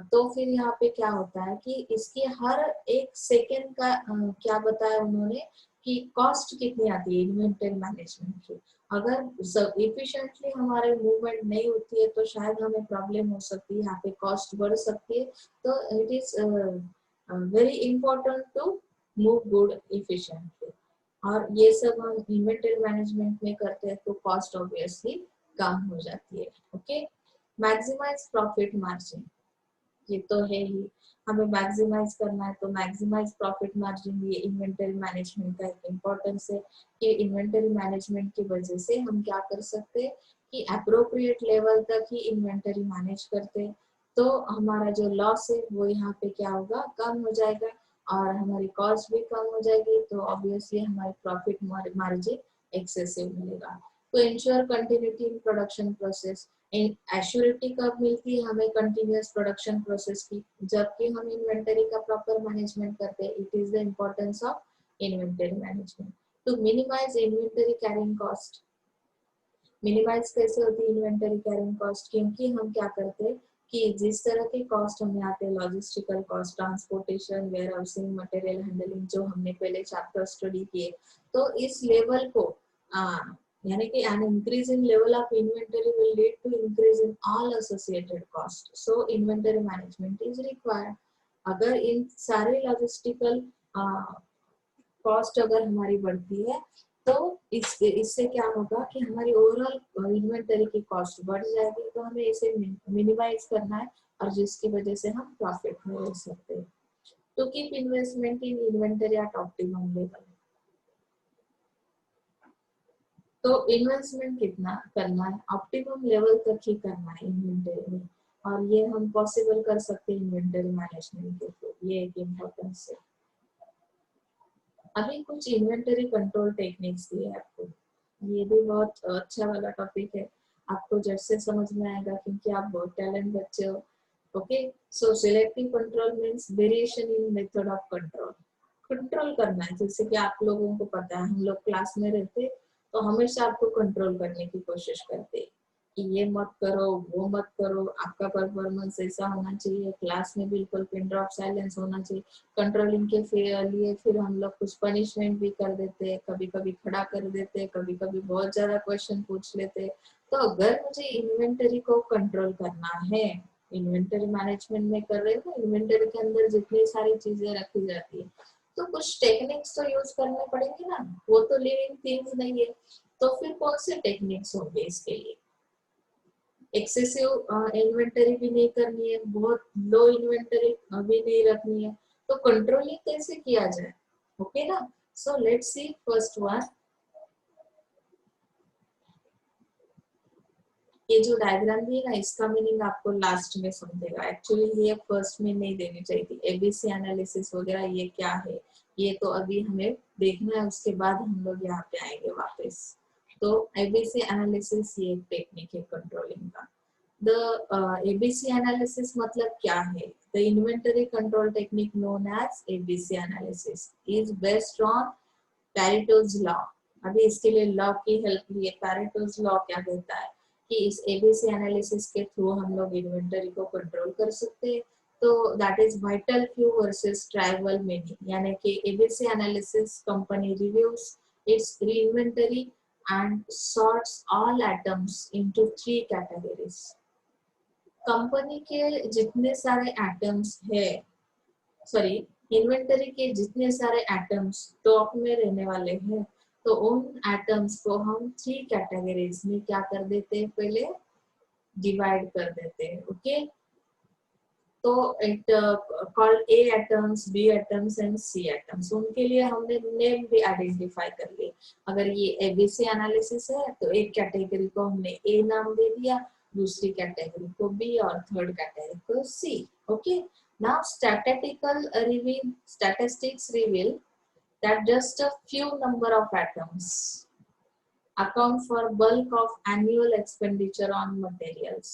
तो फिर यहाँ पे क्या होता है कि इसकी हर एक सेकेंड का क्या बताया उन्होंने कि कॉस्ट कितनी आती है इन्वेंटरी मैनेजमेंट की। अगर इफिशिएंटली हमारे मूवमेंट नहीं होती है तो शायद हमें प्रॉब्लम हो सकती है, यहाँ पे कॉस्ट बढ़ सकती है। तो it is very important to move good efficiently, और ये सब हम इन्वेंटरी मैनेजमेंट में करते हैं तो कॉस्ट ऑब्वियसली कम हो जाती है। ओके, मैक्सिमाइज प्रॉफिट मार्जिन, ये तो है ही, हमें मैक्सिमाइज करना है। तो मैक्सिमाइज प्रॉफिट मार्जिन ये इन्वेंटरी मैनेजमेंट का एक इम्पोर्टेंस है कि इन्वेंटरी मैनेजमेंट की वजह से हम क्या कर सकते हैं कि अप्रोप्रिएट लेवल तक ही इन्वेंटरी मैनेज करते हैं, तो हमारा जो लॉस है वो यहाँ पे क्या होगा, कम हो जाएगा और हमारी कॉस्ट भी कम हो जाएगी। तो ऑब्वियसली हमारी प्रॉफिट मार्जिन एक्सेसिव मिलेगा। तो ensure continuity in production process, assurity कब मिलती है हमें कंटिन्यूअस प्रोडक्शन प्रोसेस की, जबकि हम इन्वेंटरी का प्रॉपर मैनेजमेंट करते हैं। It is the importance of inventory management. To minimise inventory carrying cost, minimise कैसे होती है इन्वेंटरी कैरिंग कॉस्ट, क्योंकि हम क्या करते हैं कि जिस तरह के कॉस्ट हमें आते हैं, logistical cost, transportation, warehousing, material handling, जो हमने पहले चैप्टर स्टडी किए, तो इस लेवल को यानी कि an increase in level of inventory will lead to increase in all associated cost, so inventory management is required. अगर इन सारे लॉजिस्टिकल कॉस्ट अगर हमारी बढ़ती है तो इससे क्या होगा कि हमारी ओवरऑल इन्वेंटरी की कॉस्ट बढ़ जाएगी। तो हमें इसे मिनिमाइज करना है और जिसकी वजह से हम प्रॉफिट में रह सकते हैं। To keep investment in inventory at optimum level, तो इन्वेस्टमेंट कितना करना है, ऑप्टिमम लेवल तक ही करना है इन्वेंटरी में, और ये हम पॉसिबल कर सकते हैं इन्वेंटरी मैनेजमेंट के थ्रू। ये एक इम्पोर्टेंस है। अभी कुछ इन्वेंटरी कंट्रोल टेक्निक्स दी है आपको, ये भी बहुत अच्छा वाला टॉपिक है, आपको जैसे समझ में आएगा क्योंकि आप बहुत टैलेंट बच्चे हो। Okay, so selective control means variation in method of control, control करना है। जैसे कि आप लोगों को पता है हम लोग क्लास में रहते तो हमेशा आपको कंट्रोल करने की कोशिश करते हैं कि ये मत करो, वो मत करो, आपका परफॉर्मेंस ऐसा होना चाहिए, क्लास में बिल्कुल पिन ड्रॉप साइलेंस होना चाहिए। कंट्रोलिंग के लिए फिर हम लोग कुछ पनिशमेंट भी कर देते हैं, कभी कभी खड़ा कर देते हैं, कभी कभी बहुत ज्यादा क्वेश्चन पूछ लेते हैं। तो अगर मुझे इन्वेंटरी को कंट्रोल करना है, इन्वेंटरी मैनेजमेंट में कर रहे हो, इन्वेंटरी के अंदर जितनी सारी चीजें रखी जाती है, तो कुछ टेक्निक्स तो यूज करने पड़ेंगे ना, वो तो लिविंग थिंग्स नहीं है। तो फिर कौन से टेक्निक्स होंगे इसके लिए? एक्सेसिव इन्वेंटरी भी नहीं करनी है, बहुत लो इन्वेंटरी भी नहीं रखनी है, तो कंट्रोलिंग कैसे किया जाए? ओके ना, so let's C first one. ये जो डायग्राम दी है ना, इसका मीनिंग आपको लास्ट में समझेगा। एक्चुअली ये फर्स्ट में नहीं देनी चाहिए थी। एबीसी एनालिसिस वगैरह ये क्या है, ये तो अभी हमें देखना है, उसके बाद हम लोग यहाँ पे आएंगे वापस। तो एबीसी एनालिसिस ये एक टेक्निक है कंट्रोलिंग का। द एबीसी एनालिसिस मतलब क्या है? The inventory control technique known as ABC analysis is based on Pareto's law. अभी इसके लिए लॉ की हेल्प ली है। पैरेटोज लॉ क्या कहता है कि इस एबीसी एनालिसिस के थ्रू हम लोग इन्वेंटरी को कंट्रोल कर सकते हैं। तो that is vital few versus trivial many, यानी कि ABC analysis company reviews its inventory and sorts all items into 3 categories. Company के जितने सारे एटम्स है, सॉरी, इन्वेंटरी के जितने सारे एटम्स स्टॉक में रहने वाले हैं, तो उन एटम्स को हम 3 कैटेगरीज में क्या कर देते हैं, पहले डिवाइड कर देते हैं। ओके, तो it called A items, B items and C items. उनके लिए हमने नेम भी आइडेंटिफाई कर लिए। अगर ये एबीसी एनालिसिस है तो एक कैटेगरी को हमने ए नाम दे दिया, दूसरी कैटेगरी को बी और थर्ड कैटेगरी को C. Okay, now statistics reveal that just a few number of atoms account for bulk of annual expenditure on materials।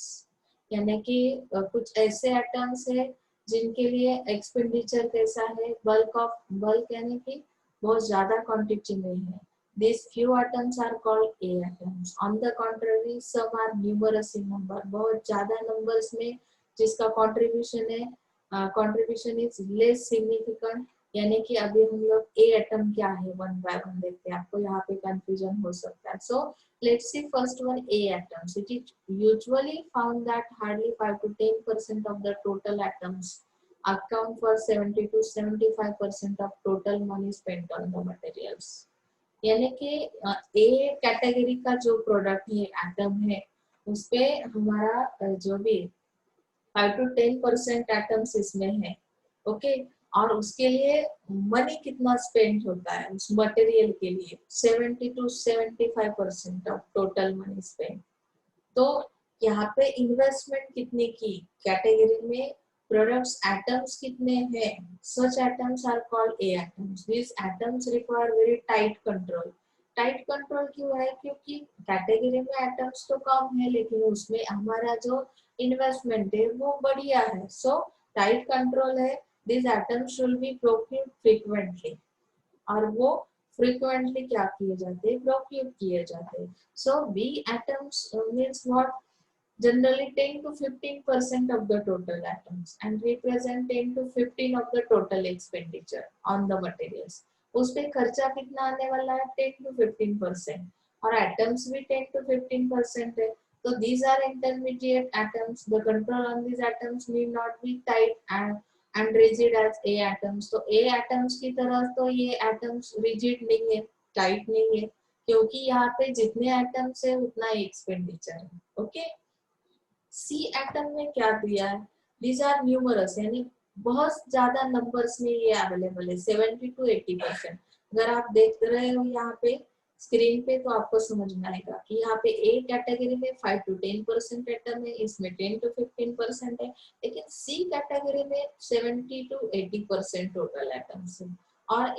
यानी कि कुछ ऐसे एटम्स है जिनके लिए एक्सपेंडिचर कैसा है, बल्क यानी कि बहुत ज्यादा क्वांटिटी में है। These few atoms are called A atoms. On the contrary, some are numerous in number. बहुत ज्यादा नंबर्स में जिसका कंट्रीब्यूशन है, कंट्रीब्यूशन इज लेस सिग्निफिकेंट। यानी कि अभी हम लोग ए एटम क्या है वन बाय वन देखते हैं, आपको यहाँ पे कंफ्यूजन हो सकता है। सो let's C first one, A atoms. It is usually found that hardly 5 to 10% of the total atoms account for 70 to 75% of total money spent on the materials। यानी कि ए कैटेगरी का जो प्रोडक्ट है, एटम है, उसपे हमारा जो भी 5 to 10% एटम्स इसमें है। ओके, और उसके लिए मनी कितना स्पेंड होता है उस मटेरियल के लिए, 70 to 75% of total money spend. तो यहाँ पे इन्वेस्टमेंट कितने की कैटेगरी में, प्रोडक्ट्स एटम्स कितने हैं, such items are called A items. This items require very tight control. Tight control क्यों है? क्योंकि कैटेगरी में एटम्स तो कम है, लेकिन उसमें हमारा जो इन्वेस्टमेंट है वो बढ़िया है। सो टाइट कंट्रोल है। This items should be procured frequently, और वो फ्रीक्वेंटली क्या किए जाते हैं, प्रोक्यूर किए जाते हैं। So B items means what, generally 10 to 15% of the total atoms and represent 10 to 15 of the total expenditure on the materials। उस पे खर्चा कितना आने वाला है, 10 to 15%, और एटम्स भी 10 to 15% है। तो these are intermediate atoms। The control on these atoms need not be tight and rigid as A atoms। तो A atoms की तरह तो ये atoms rigid नहीं है, टाइट नहीं है, क्योंकि यहाँ पे जितने एटम्स है उतना एक्सपेंडिचर है। ओके, सी एटम में क्या दिया है, दीज आर न्यूमरस, यानी बहुत ज्यादा नंबर्स में ये अवेलेबल है, 70 to 80%। अगर आप देख रहे हो यहाँ पे स्क्रीन पे तो आपको समझ में आएगा कि यहाँ पे ए कैटेगरी में 5 to 10% एटम है, इसमें 10 to 15% है, लेकिन सी कैटेगरी में 70 to 80% टोटल एटम्स है। और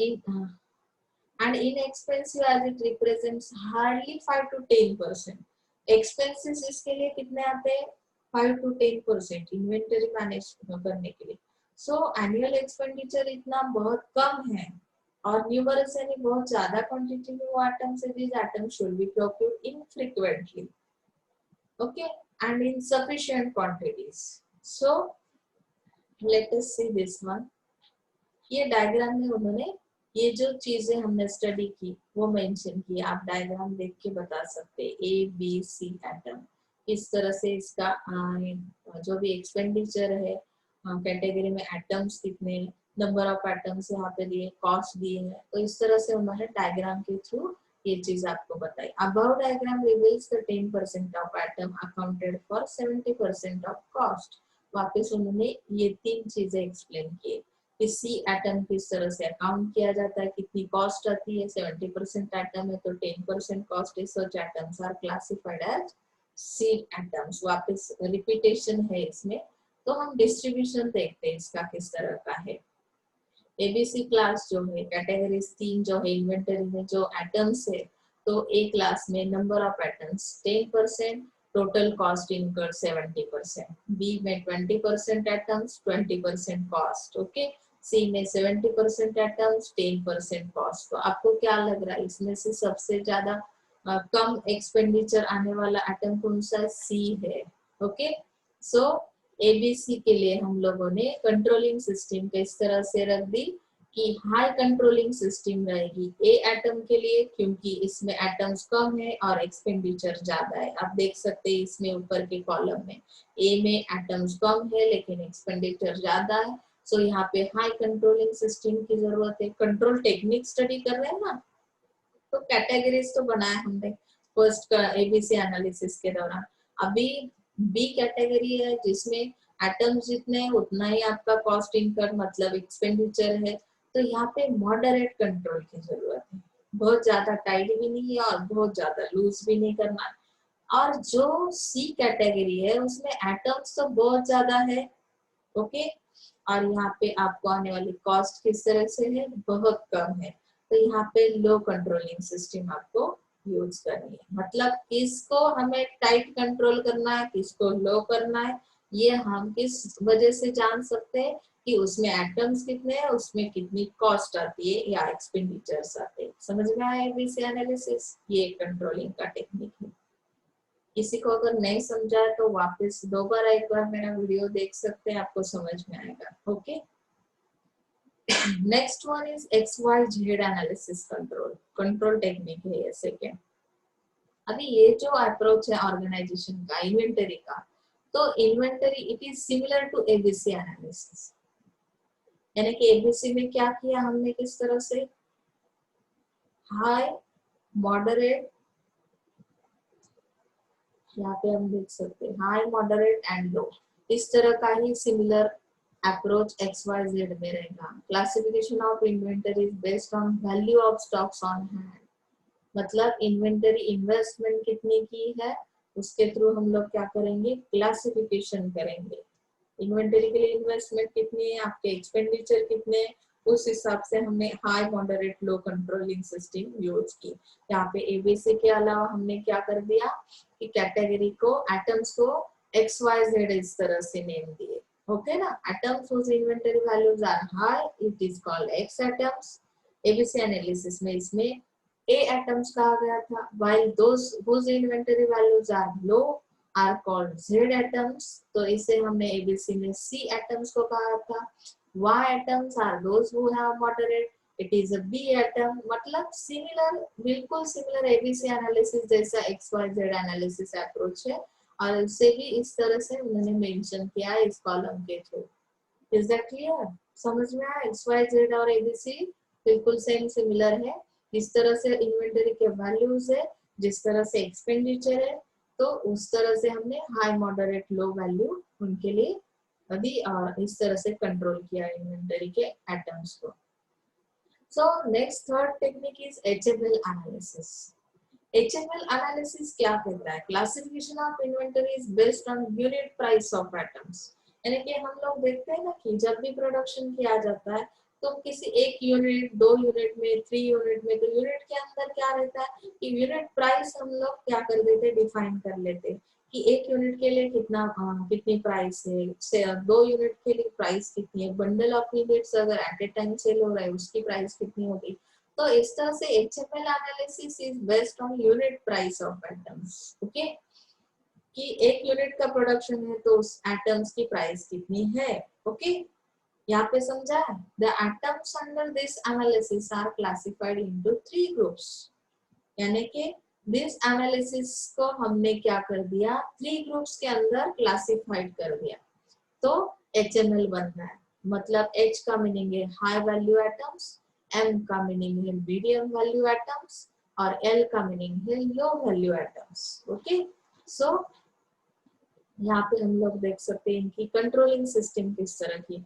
and inexpensive as it represents hardly 5 to 10%। Expenses इसके लिए कितने आते हैं, 5 to 10% इन्वेंटरी मैनेज करने के लिए। सो एनुअल एक्सपेंडिचर इतना बहुत कम है, और न्यूमरस यानी बहुत ज्यादा क्वांटिटी में वो एटम्स है, these atoms should be procured infrequently, okay, and in sufficient quantities. So let us see this one. ये डायग्राम में उन्होंने ये जो चीजें हमने स्टडी की वो मेंशन की, आप डायग्राम देख के बता सकते हैं। ए बी सी एटम, इस तरह से इसका जो भी एक्सपेंडिचर है कैटेगरी में, एटम्स कितने, नंबर ऑफ एटम्स यहाँ पे दिए, कॉस्ट दिए है, तो इस तरह से उन्होंने डायग्राम के थ्रू ये चीज आपको बताई। Above diagram reveals the 10% of atom accounted for 70% of cost. वापस उन्होंने ये तीन चीजें एक्सप्लेन की कि सी एटम किस तरह से अकाउंट किया जाता है, कितनी कॉस्ट आती है, 70% एटम है तो 10% कॉस्ट है, such items are classified as C items. वापस रिपीटेशन है इसमें, तो हम डिस्ट्रीब्यूशन देखते हैं इसका किस तरह का है। एबीसी क्लास जो है, कैटेगरीज तीन जो है इन्वेंटरी में जो एटम्स है, तो ए क्लास में number of items 10%, total cost incur 70%, B में 20% एटम्स 20% कॉस्ट, ओके, सी में 70% एटम्स 10% कॉस्ट। तो आपको क्या लग रहा है इसमें से सबसे ज्यादा कम एक्सपेंडिचर आने वाला एटम कौन सा? सी है, ओके। सो एबीसी के लिए हम लोगों ने कंट्रोलिंग सिस्टम को इस तरह से रख दी कि हाई कंट्रोलिंग सिस्टम रहेगी ए एटम के लिए, क्योंकि इसमें एटम्स कम है और एक्सपेंडिचर ज्यादा है। आप देख सकते हैं इसमें ऊपर के कॉलम में ए में एटम्स कम है लेकिन एक्सपेंडिचर ज्यादा है, सो यहाँ पे हाई कंट्रोलिंग सिस्टम की जरूरत है। कंट्रोल टेक्निक स्टडी कर रहे हैं ना, तो कैटेगरीज तो बनाए हमने फर्स्ट का एबीसी एनालिसिस के दौरान। अभी बी कैटेगरी है जिसमें एटम्स जितने हैं उतना ही आपका कॉस्ट इनकम मतलब एक्सपेंडिचर है, तो यहाँ पे मॉडरेट कंट्रोल की जरूरत है। बहुत ज्यादा टाइट भी नहीं है और बहुत ज्यादा लूज भी नहीं करना। और जो सी कैटेगरी है उसमें एटम्स तो बहुत ज्यादा है, ओके, और यहाँ पे आपको आने वाली कॉस्ट किस तरह से है? बहुत कम है। तो यहाँ पे लो कंट्रोलिंग सिस्टम आपको यूज करनी है। मतलब किसको हमें टाइट कंट्रोल करना है, किसको लो करना है, ये हम किस वजह से जान सकते हैं कि उसमें एटम्स कितने हैं, उसमें कितनी कॉस्ट आती है या एक्सपेंडिचर्स आते हैं। समझ में आया एबीसी एनालिसिस? ये कंट्रोलिंग का टेक्निक है। किसी को अगर नहीं समझा है तो वापस दोबारा एक बार मेरा वीडियो देख सकते हैं, आपको समझ में आएगा, okay. Next one is XYZ analysis control technique है ये सेकेंड। अभी ये जो अप्रोच है ऑर्गेनाइजेशन का इन्वेंटरी का, तो inventory it is similar to ABC analysis. यानी कि एबीसी में क्या किया हमने, किस तरह से हाई, मॉडरेट, यहाँ पे हम देख सकते हैं हाई, मॉडरेट एंड लो, इस तरह का ही सिमिलर अप्रोच XYZ में रहेगा। Classification of inventory based on value of stocks on hand, मतलब इन्वेंटरी इन्वेस्टमेंट कितनी की है उसके थ्रू हम लोग क्या करेंगे, क्लासिफिकेशन करेंगे। इन्वेंटरी के लिए इन्वेस्टमेंट कितनी है, आपके एक्सपेंडिचर कितने हैं, उस हिसाब से हमने हाई, मॉडरेट, लो कंट्रोलिंग सिस्टम यूज की। यहाँ पे एबीसी के अलावा हमने क्या कर दिया कि कैटेगरी को, एटम्स को XYZ इस तरह से नेम दिए, ओके ना। Atoms whose inventory values are high, it is called X atoms. ABC analysis में इसमें A atoms कहा गया था, while those whose inventory values are low are called Z atoms. तो इसे हमने एबीसी में C atoms को कहा था। Y atoms are those who have moderate, it is a B atom। मतलब सिमिलर, बिल्कुल सिमिलर एबीसी एनालिसिस जैसा XYZ एनालिसिस अप्रोच है, और उसे भी इस तरह से उन्होंने मेंशन किया है इस कॉलम के थ्रू। Is that clear? समझ में आया? XYZ और एबीसी बिल्कुल सेम सिमिलर है। जिस तरह से इन्वेंटरी के वैल्यूज है, जिस तरह से एक्सपेंडिचर है, तो उस तरह से हमने हाई, मॉडरेट, लो वैल्यू उनके लिए अभी और इस तरह से कंट्रोल किया इन्वेंटरी के एटम्स को। So next third technique is HML analysis. HML analysis क्या कहता है? Classification of inventory is based on unit price of atoms. यानी कि हम लोग देखते हैं ना कि जब भी प्रोडक्शन किया जाता है तो किसी एक यूनिट, 2 यूनिट में, 3 यूनिट में, तो यूनिट के अंदर क्या रहता है कि यूनिट प्राइस हम लोग क्या कर देते, डिफाइन कर लेते कि 1 यूनिट के लिए कितनी प्राइस है, से 2 यूनिट के लिए प्राइस कितनी है, बंडल ऑफ यूनिट्स अगर एट ए टाइम सेल हो रहा है उसकी प्राइस कितनी होगी। तो इस तरह से HML analysis is based on unit price of atoms. Okay, कि 1 यूनिट का प्रोडक्शन है तो उस एटम्स की प्राइस कितनी है। ओके, यहाँ पे समझा। The items under this analysis are classified into 3 groups, यानी कि दिस एनालिसिस को हमने क्या कर दिया, 3 ग्रुप्स के अंदर क्लासिफाइड कर दिया। तो HML बन रहा है, मतलब H का मीनिंग है हाई वैल्यू एटम्स, M का मीनिंग है मीडियम वैल्यू एटम्स और L का मीनिंग है लो वैल्यू एटम्स। ओके, सो यहाँ पे हम लोग देख सकते हैं इनकी कंट्रोलिंग सिस्टम किस तरह की।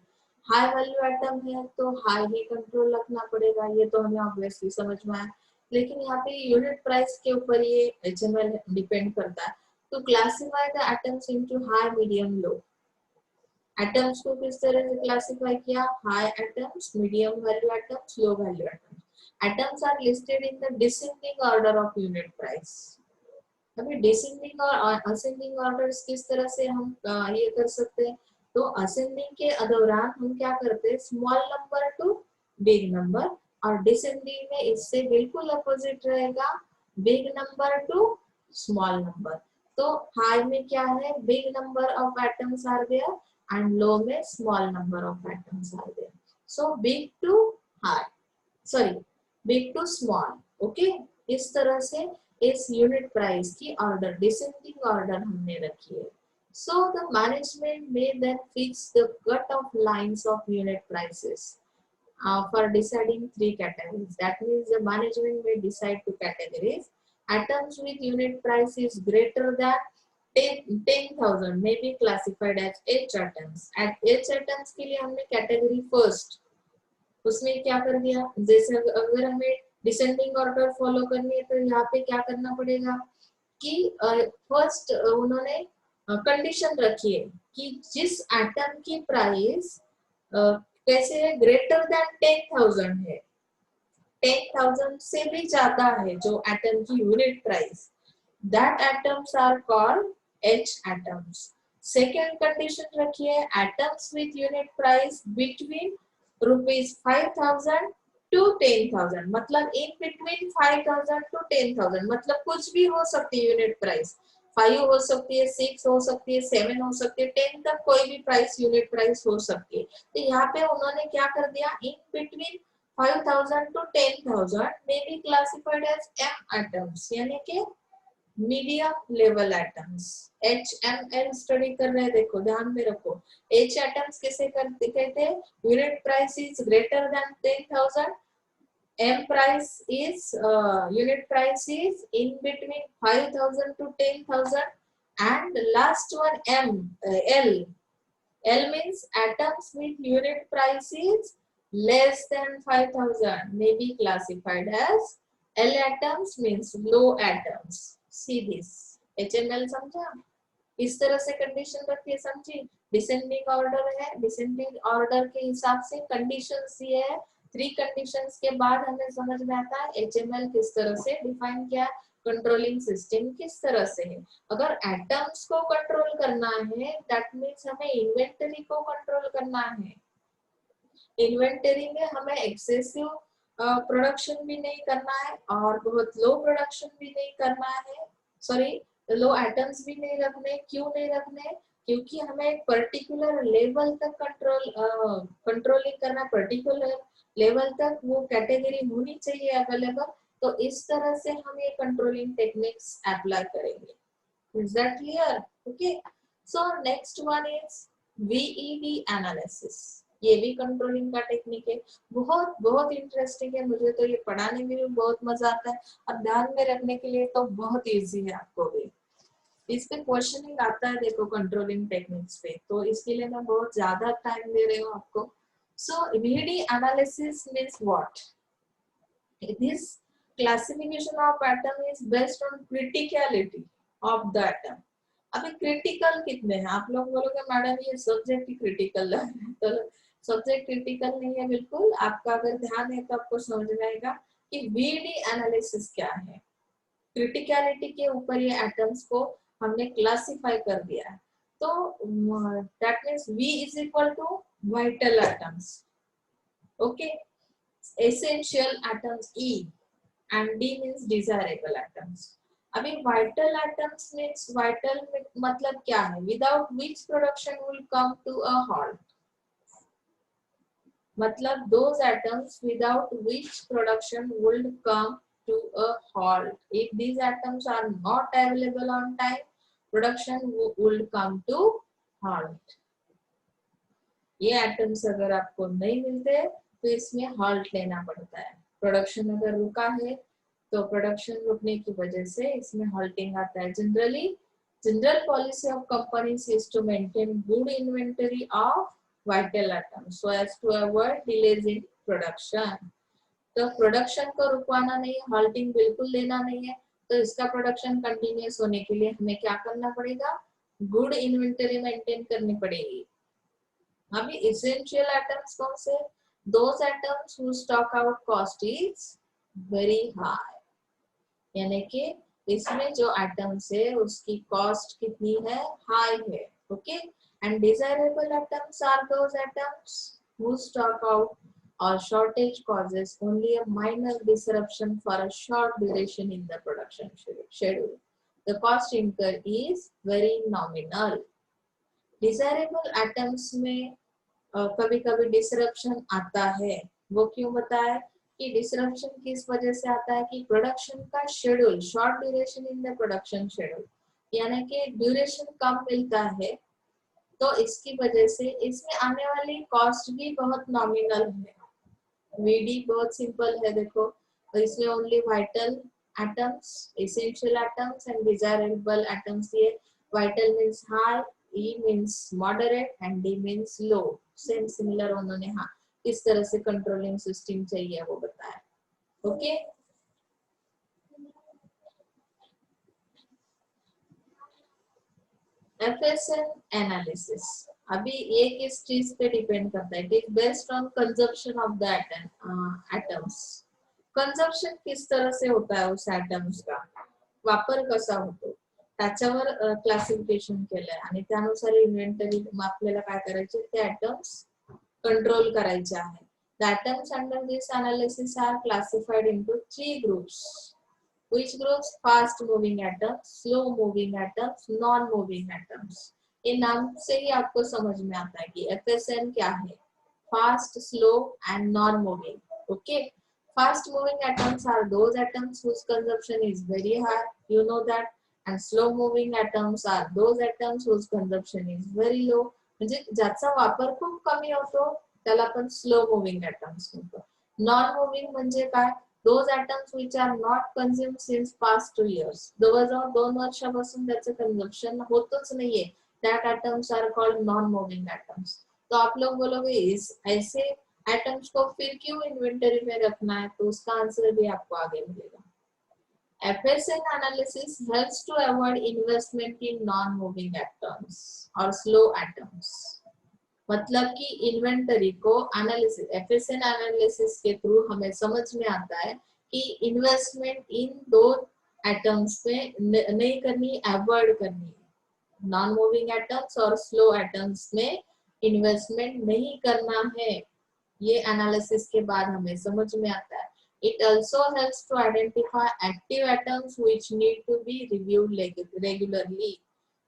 हाई वैल्यू एटम है तो हाई ही कंट्रोल रखना पड़ेगा, ये तो हमें ऑब्वियसली समझ में आया, लेकिन यहाँ पे यूनिट प्राइस के ऊपर ये HML डिपेंड करता है। तो classify the items into high medium low. Items को किस तरह से क्लासिफाई किया, high items, medium value items, low value items. Items are listed in the descending order of unit price. अभी डिसेंडिंग और असेंडिंग ऑर्डर्स किस तरह से हम ये कर सकते हैं, तो असेंडिंग के दौरान हम क्या करते हैं, small number to big number, और डिसेंडिंग में इससे बिल्कुल अपोजिट रहेगा, big number to small number. तो हाई में क्या है, big number of items are there and low में small number of items are there. So big to high, sorry big to small. Okay, इस तरह से इस यूनिट प्राइस की ऑर्डर डिसेंडिंग ऑर्डर हमने रखी है। So the management may then fix the cut off lines of unit prices for deciding 3 categories. That means the management may decide 2 categories. Atoms with unit price is greater than 10,000 may be classified as H atoms. At H atoms के लिए हमने कैटेगरी फर्स्ट, उसमें क्या कर दिया, जैसे अगर हमें डिसेंडिंग ऑर्डर फॉलो करनी है तो यहाँ पे क्या करना पड़ेगा कि फर्स्ट उन्होंने कंडीशन रखी है कि जिस एटम की प्राइस कैसे है, ग्रेटर देन 10,000 है, 10,000 से भी ज्यादा है जो एटम की unit price, that items are called H atoms. Second condition रखी है, items with unit price between ₹5,000 to 10,000, मतलब इन बिटवीन 5,000 to 10,000, मतलब कुछ भी हो सकती है यूनिट प्राइस, 5 हो सकती है, 6 हो सकती है, 7 हो सकती है, 10 तक कोई भी प्राइस यूनिट प्राइस हो सकती है। तो यहाँ पे उन्होंने क्या कर दिया, in between 5,000 to 10,000 may be classified as M atoms, यानी कि medium level atoms. HML study कर रहे हैं, देखो ध्यान में रखो, H एटम्स कैसे करते कहते हैं, unit price is greater than 10,000, M price is unit price is in between 5,000 to 10,000, and last one L. L means atoms with unit price is less than 5,000 may be classified as L atoms, means low atoms. See this, HML समझा, इस तरह से कंडीशन रखिए, समझी। डिसेंडिंग ऑर्डर है, डिसेंडिंग ऑर्डर के हिसाब से कंडीशंस ये है, 3 कंडीशंस के बाद हमें समझ में आता है HML किस तरह से डिफाइन किया, कंट्रोलिंग सिस्टम किस तरह से है। अगर एटम्स को कंट्रोल करना है, दैट मीन्स हमें इन्वेंटरी को कंट्रोल करना है। इन्वेंटरी में हमें एक्सेसिव प्रोडक्शन भी नहीं करना है और बहुत लो प्रोडक्शन भी नहीं करना है, सॉरी लो एटम्स भी नहीं रखने। क्यों नहीं रखने, क्योंकि हमें एक पर्टिकुलर लेवल तक कंट्रोलिंग करना, पर्टिकुलर लेवल तक वो कैटेगरी होनी चाहिए अवेलेबल। तो इस तरह से हम ये कंट्रोलिंग टेक्निक्स अप्लाई करेंगे। Is that clear? Okay, so next one is VED analysis. ये भी कंट्रोलिंग का टेक्निक है, बहुत बहुत इंटरेस्टिंग है, मुझे तो ये पढ़ाने में भी बहुत मजा आता है और ध्यान में रखने के लिए तो बहुत इजी है आपको भी। इस पे क्वेश्चनिंग आता है देखो कंट्रोलिंग टेक्निक्स पे, तो इसके लिए मैं बहुत ज्यादा टाइम दे रही हूँ आपको। सो VED analysis means what? This classification of atom is based on criticality of the atom. अभी क्रिटिकल कितने हैं, आप लोग बोलोगे मैडम ये सब्जेक्ट ही क्रिटिकल है, तो सब्जेक्ट क्रिटिकल नहीं है बिल्कुल। आपका अगर ध्यान है तो आपको समझ में आएगा कि VED एनालिसिस क्या है। क्रिटिकलिटी के ऊपर ये एटम्स को हमने क्लासिफाई कर दिया है। तो that means V is equal to vital items, okay, essential items E and D means desirable atoms. अभी vital atoms means vital मतलब क्या है? Without which production will come to a halt. मतलब those atoms without which production would come to a halt. If these atoms are not available on time, production would come to halt. ये atoms अगर आपको नहीं मिलते तो इसमें halt लेना पड़ता है। प्रोडक्शन अगर रुका है तो प्रोडक्शन रुकने की वजह से इसमें हॉल्टिंग आता है। General policy of companies is to maintain good inventory of vital items so as to avoid delays in production. तो प्रोडक्शन को रुकवाना नहीं, हॉल्टिंग बिल्कुल लेना नहीं है। तो इसका प्रोडक्शन कंटिन्यूस होने के लिए हमें क्या करना पड़ेगा? गुड इन्वेंटरी मेंटेन करनी पड़ेगी। अभी इसेंशियल एटम्स कौन से? Those items whose stock out cost is very high, यानी कि इसमें जो एटम्स है उसकी कॉस्ट कितनी है? हाई है, okay. And desirable items are those items whose stock out or shortage causes only a minor disruption for a short duration in the production schedule. The cost incurred is very nominal. Desirable atoms में कभी कभी डिसरप्शन आता है। वो क्यों बताया कि डिसरप्शन किस वजह से आता है? कि प्रोडक्शन का schedule, short duration in the production schedule, यानी कि ड्यूरेशन कम मिलता है, तो इसकी वजह से इसमें आने वाली कॉस्ट भी बहुत नॉमिनल है। वीडी बहुत सिंपल है, देखो, तो इसमें only vital items, essential items and desirable items दिए। Vital means high, E means moderate and D means low. Same similar उन्होंने हाँ किस तरह से कंट्रोलिंग सिस्टम चाहिए वो बताया, ओके। FSN एनालिसिस अभी ये किस चीज पे डिपेंड करता है? It is based on consumption of the atoms. Consumption किस तरह से होता है उस एटम्स का, वापर कसा होतो त्याच्यावर क्लासिफिकेशन केलंय आणि त्यानुसार इन्व्हेंटरी आपल्याला काय करायचे? ते एटम्स कंट्रोल करायचे आहे। The atoms under this analysis are classified into 3 groups. Which groups? Fast moving atoms, slow moving atoms, non moving atoms. ये नाम से ही आपको समझ में आता है कि FSN क्या है। Fast, slow and non moving. Okay. Fast moving atoms are those atoms whose consumption is very high. You know that. And slow moving atoms are those atoms whose consumption is very low. म्हणजे ज्याचा वापर खूप कमी होतो त्याला आपण स्लो मुव्हिंग atoms म्हणतो। नॉन मुव्हिंग म्हणजे काय? those atoms which are not consumed since past 2 years. जवळजवळ 2 वर्षापासून त्याचं कंजम्पशन होतच नाहीये, that atoms are called non moving atoms. तो आप लोग बोलोगे इस ऐसे एटम्स को फिर क्यों इन्वेंटरी में रखना है? तो उसका आंसर भी आपको आगे मिलेगा। FSN analysis helps to avoid investment in non-moving atoms or slow atoms. मतलब कि इन्वेंटरी को एनालिसिस, FSN एनालिसिस के थ्रू हमें समझ में आता है कि इन्वेस्टमेंट इन दो एटम्स में नहीं करनी, अवॉइड करनी है। नॉन मूविंग एटम्स और स्लो एटम्स में इन्वेस्टमेंट नहीं करना है, ये एनालिसिस के बाद हमें समझ में आता है। It also helps to identify active atoms which need to be reviewed regularly.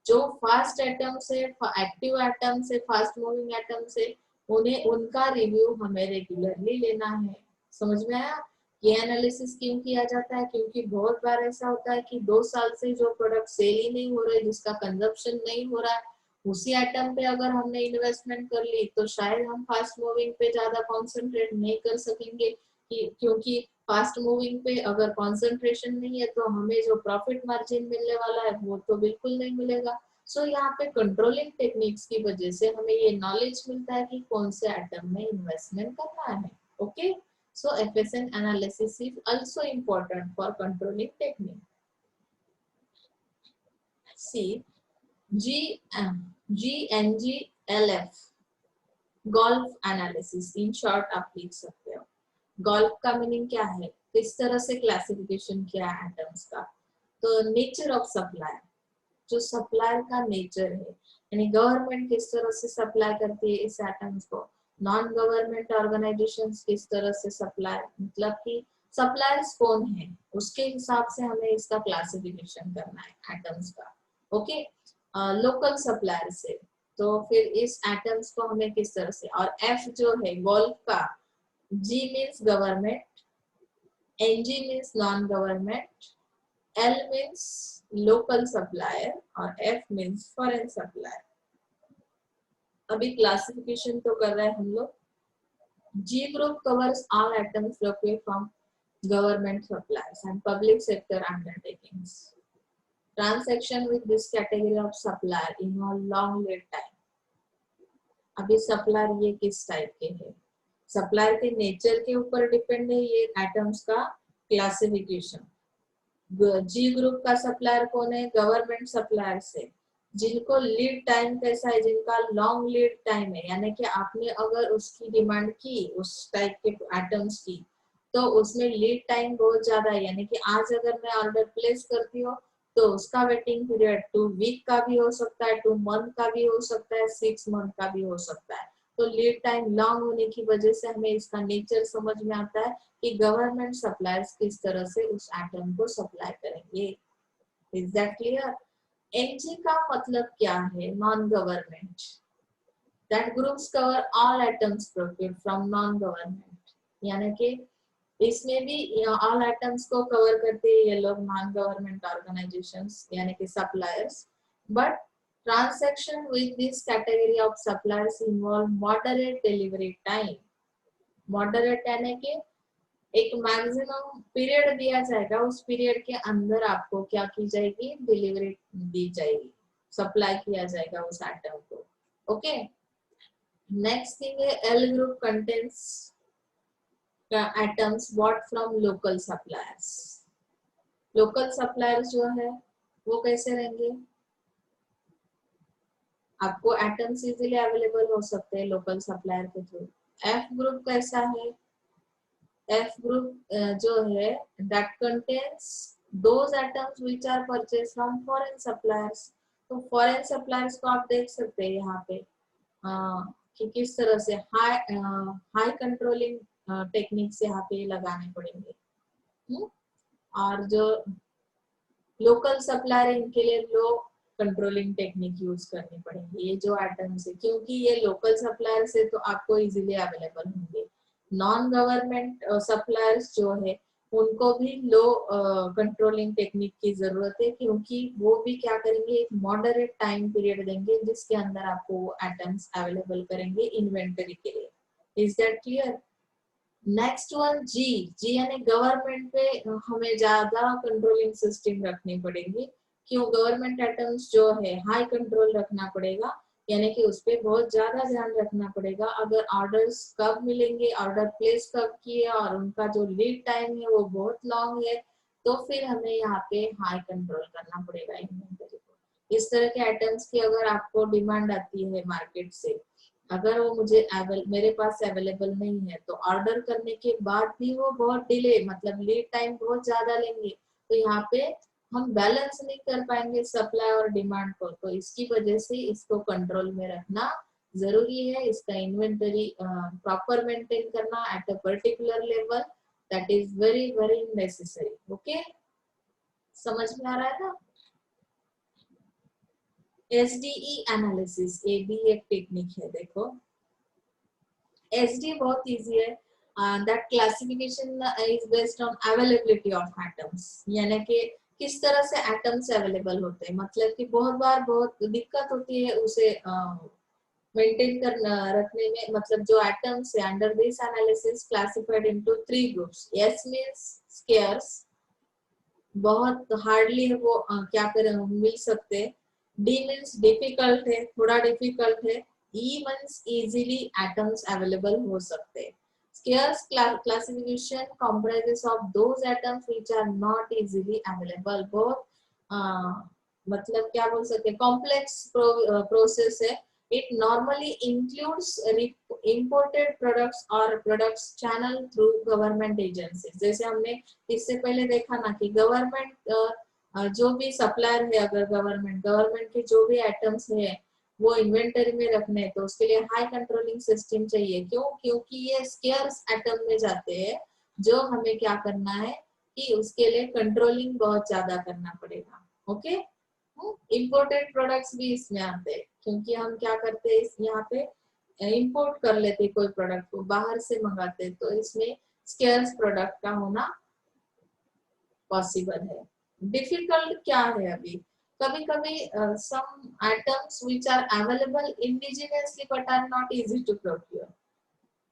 जो फास्ट एटम्स है, एक्टिव एटम्स है, फास्ट मूविंग एटम्स है, उन्हें उनका रिव्यू हमें रेगुलरली लेना है। समझ में आया? ये एनालिसिस क्यों किया जाता है? क्योंकि बहुत बार ऐसा होता है कि 2 साल से जो प्रोडक्ट सेल ही नहीं हो रहे, जिसका कंजप्शन नहीं हो रहा है, उसी आइटम पे अगर हमने इन्वेस्टमेंट कर ली तो शायद हम फास्ट मूविंग पे ज्यादा कॉन्सेंट्रेट नहीं कर सकेंगे, क्योंकि फास्ट मूविंग पे अगर कंसंट्रेशन नहीं है तो हमें जो प्रॉफिट मार्जिन मिलने वाला है वो तो बिल्कुल नहीं मिलेगा। सो यहाँ पे कंट्रोलिंग टेक्निक्स की वजह से हमें ये नॉलेज मिलता है कि कौन से आइटम में इन्वेस्टमेंट करना है, okay. So FSN analysis is also important for controlling technique. See GNGLF golf analysis, in short आप लिख सकते हो। गॉल्फ का मीनिंग क्या है? किस तरह से क्लासिफिकेशन किया है एटम्स का? तो नेचर ऑफ सप्लाई, जो सप्लायर का नेचर है, यानी गवर्नमेंट किस तरह से सप्लाई करती है इस एटम्स को, नॉन गवर्नमेंट ऑर्गेनाइजेशंस किस तरह से सप्लाई, मतलब कि सप्लायर्स कौन है उसके हिसाब से हमें इसका क्लासिफिकेशन करना है एटम्स का। ओके, लोकल सप्लायर से तो फिर इस एटम्स को हमें किस तरह से, और एफ जो है गोल्फ का, G means government, NG means non government, L means local supplier और एफ मीन्स फॉरेन सप्लायर। अभी क्लासिफिकेशन तो कर रहे हैं हम लोग। G group covers all atoms procured from government suppliers and public sector undertakings. Transaction with this category of supplier involve long lead time. अभी सप्लायर ये किस टाइप के है, सप्लायर के नेचर के ऊपर डिपेंड है ये एटम्स का क्लासिफिकेशन। जी ग्रुप का सप्लायर कौन है, गवर्नमेंट सप्लायर से, जिनको लीड टाइम कैसा है, जिनका लॉन्ग लीड टाइम है, यानी कि आपने अगर उसकी डिमांड की उस टाइप के एटम्स की तो उसमें लीड टाइम बहुत ज्यादा है, यानी कि आज अगर मैं ऑर्डर प्लेस करती हूँ तो उसका वेटिंग पीरियड 2 वीक का भी हो सकता है, 2 मंथ का भी हो सकता है, 6 मंथ का भी हो सकता है। तो लीड टाइम लॉन्ग होने की वजह से हमें इसका नेचर समझ में आता है कि गवर्नमेंट सप्लायर्स किस तरह से उस एटम को सप्लाई करेंगे। Is that clear? एनजी का मतलब क्या है, non government, that groups cover all items procured from non government, यानी कि इसमें भी ऑल एटम्स को कवर करते हैं ये लोग, नॉन गवर्नमेंट ऑर्गेनाइजेशंस यानी कि suppliers. But transaction with this category of suppliers involve moderate delivery time. Moderate यानी कि एक मैक्सिमम पीरियड दिया जाएगा, उस पीरियड के अंदर आपको क्या की जाएगी, डिलीवरी दी जाएगी, सप्लाई किया जाएगा उस आइटम को। ओके, नेक्स्ट थिंग है L group contains atoms bought from local suppliers. Local suppliers जो है वो कैसे रहेंगे, आपको एटम्स इजीली अवेलेबल हो सकते हैं लोकल सप्लायर के थ्रू। एफ ग्रुप कैसा है, एफ ग्रुप जो है that contains those items which are purchase from foreign suppliers. तो फॉरेन सप्लायर्स को आप देख सकते हैं यहाँ पे कि किस तरह से हाई कंट्रोलिंग टेक्निक्स यहाँ पे लगाने पड़ेंगे। और जो लोकल सप्लायर इनके लिए लो कंट्रोलिंग टेक्निक यूज करनी पड़ेगी, ये जो एटम्स है, क्योंकि ये लोकल सप्लायर से तो आपको इजीली अवेलेबल होंगे। नॉन गवर्नमेंट सप्लायर्स जो है उनको भी लो कंट्रोलिंग टेक्निक की जरूरत है, क्योंकि वो भी क्या करेंगे, एक मॉडरेट टाइम पीरियड देंगे जिसके अंदर आपको एटम्स अवेलेबल करेंगे इन्वेंटरी के लिए। Is that clear? Next one G, G यानी गवर्नमेंट पे हमें ज्यादा कंट्रोलिंग सिस्टम रखनी पड़ेगी। क्यों, गवर्नमेंट एटम्स जो है हाई कंट्रोल रखना पड़ेगा, यानी कि उस पे बहुत ज्यादा ध्यान रखना पड़ेगा। अगर ऑर्डर्स कब मिलेंगे, ऑर्डर प्लेस कब किए और उनका जो लीड टाइम है वो बहुत लॉन्ग है, तो फिर हमें यहाँ पे हाई कंट्रोल करना पड़ेगा इन्वेंटरी को। इस तरह के आइटम्स की अगर आपको डिमांड आती है मार्केट से, अगर वो मुझे मेरे पास अवेलेबल नहीं है, तो ऑर्डर करने के बाद भी वो बहुत डिले, मतलब लीड टाइम बहुत ज्यादा लेंगे, तो यहाँ पे हम बैलेंस नहीं कर पाएंगे सप्लाई और डिमांड को। तो इसकी वजह से इसको कंट्रोल में रखना जरूरी है, इसका इन्वेंटरी प्रॉपर मेंटेन करना at a particular level, that is very very necessary. Okay, समझ में आ रहा है ना? एसडीई एनालिसिस, ये भी एक टेक्निक है। देखो एसडी बहुत इजी है, that classification is based on availability of atoms, यानी कि किस तरह से एटम्स अवेलेबल होते हैं, मतलब कि बहुत बार बहुत दिक्कत होती है उसे मेंटेन कर रखने में। मतलब जो एटम्स है under this analysis classified into 3 groups. S means scarce, बहुत हार्डली है वो क्या करें मिल सकते। डी मीन्स डिफिकल्ट है, थोड़ा डिफिकल्ट है। E means easily atoms available हो सकते। Scarce classification comprises of those atoms which are not easily available। बहुत मतलब क्या बोल सकते, कॉम्प्लेक्स प्रोसेस है। It normally includes imported products or products channel through government agencies। जैसे हमने इससे पहले देखा ना कि गवर्नमेंट जो भी सप्लायर है, अगर गवर्नमेंट के जो भी आइटम्स है वो इन्वेंटरी में रखने, तो उसके लिए हाई कंट्रोलिंग सिस्टम चाहिए। क्यों? क्योंकि ये स्केर्स आइटम में जाते हैं, जो हमें क्या करना है कि उसके लिए कंट्रोलिंग बहुत ज्यादा करना पड़ेगा। ओके, इम्पोर्टेड प्रोडक्ट्स भी इसमें आते हैं, क्योंकि हम क्या करते हैं यहाँ पे इंपोर्ट कर लेते, कोई प्रोडक्ट को बाहर से मंगाते, तो इसमें स्केर्स प्रोडक्ट का होना पॉसिबल है। डिफिकल्ट क्या है? अभी कभी कभी some items which are available indigenously but are not easy to procure.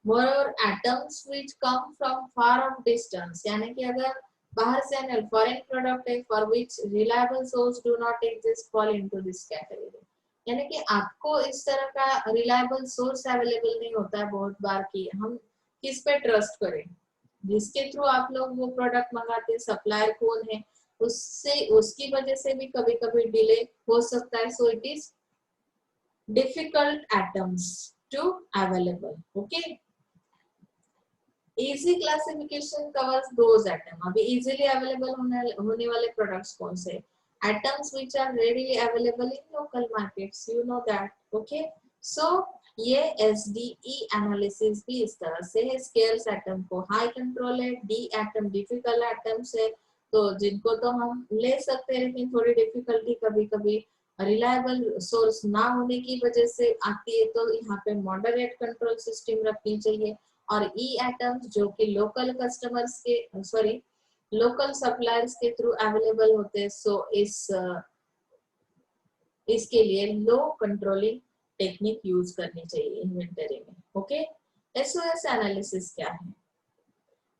More items which come from far of distance, यानी कि अगर बाहर से आने फॉरेन प्रोडक्ट है for which reliable source do not exist fall into this category. यानी कि आपको इस तरह का रिलायबल सोर्स अवेलेबल नहीं होता है बहुत बार, कि हम किस पे ट्रस्ट करें, जिसके थ्रू आप लोग वो प्रोडक्ट मंगाते हैं, सप्लायर कौन है, उससे उसकी वजह से भी कभी कभी डिले हो सकता है। So it is difficult items to available. Okay, easy classification covers those item. अभी इजीली अवेलेबल होने वाले प्रोडक्ट्स कौन से? Items which are readily available in local markets, you know that. Okay, so ये एसडीई एनालिसिस भी इस तरह से है। स्केर्स एटम को हाई कंट्रोल है, डी एटम डिफिकल्ट एटम्स है, तो जिनको तो हम ले सकते हैं, लेकिन थोड़ी डिफिकल्टी कभी कभी रिलायबल सोर्स ना होने की वजह से आती है, तो यहाँ पे मॉडरेट कंट्रोल सिस्टम रखनी चाहिए। और ई एटम्स जो कि लोकल कस्टमर्स के लोकल सप्लायर्स के थ्रू अवेलेबल होते हैं, सो इसके लिए लो कंट्रोलिंग टेक्निक यूज करनी चाहिए इन्वेंटरी में। ओके, एसओएस एनालिसिस क्या है?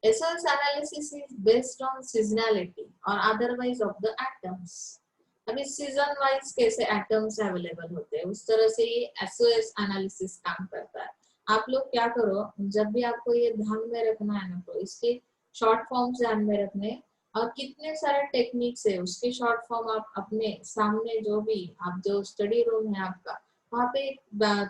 SOS analysis is based on seasonality और अदरवाइज ऑफ द एटम्स। अभी सीजन वाइज कैसे एटम्स अवेलेबल होते हैं, उस तरह से ये एसओएस एनालिसिस काम करता है। आप लोग क्या करो, जब भी आपको ये ध्यान में रखना है ना, तो इसके शॉर्ट फॉर्म ध्यान में रखने, और कितने सारे टेक्निक्स है उसके शॉर्ट फॉर्म आप अपने सामने, जो भी आप जो स्टडी रूम है आपका, वहाँ पे एक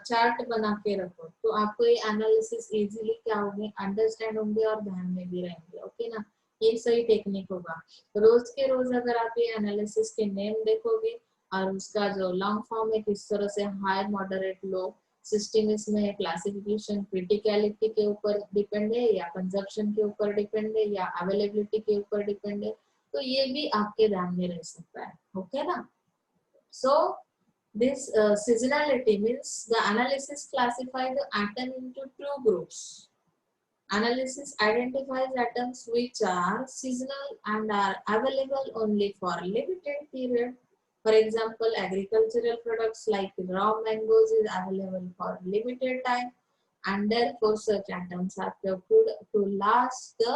चार्ट बना के रखो, तो आपको ये एनालिसिस इजीली क्या होंगे, अंडरस्टैंड होंगे और ध्यान में भी रहेंगे। ओके ना, ये सही टेक्निक होगा। रोज के रोज अगर आप ये एनालिसिस के नेम देखोगे और उसका जो लॉन्ग फॉर्म है किस तरह से हाई मॉडरेट लो सिस्टम इसमें क्लासिफिकेशन क्रिटिकलिटी के ऊपर डिपेंड है, या कंजप्शन के ऊपर डिपेंड है, या अवेलेबिलिटी के ऊपर डिपेंड है, तो ये भी आपके ध्यान में रह सकता है। ओके ना, सो this seasonality means the analysis classify the atom into two groups. Analysis identifies atoms which are seasonal and are available only for limited period. For example, agricultural products like raw mangoes is available for limited time, and therefore such atoms are procured to last the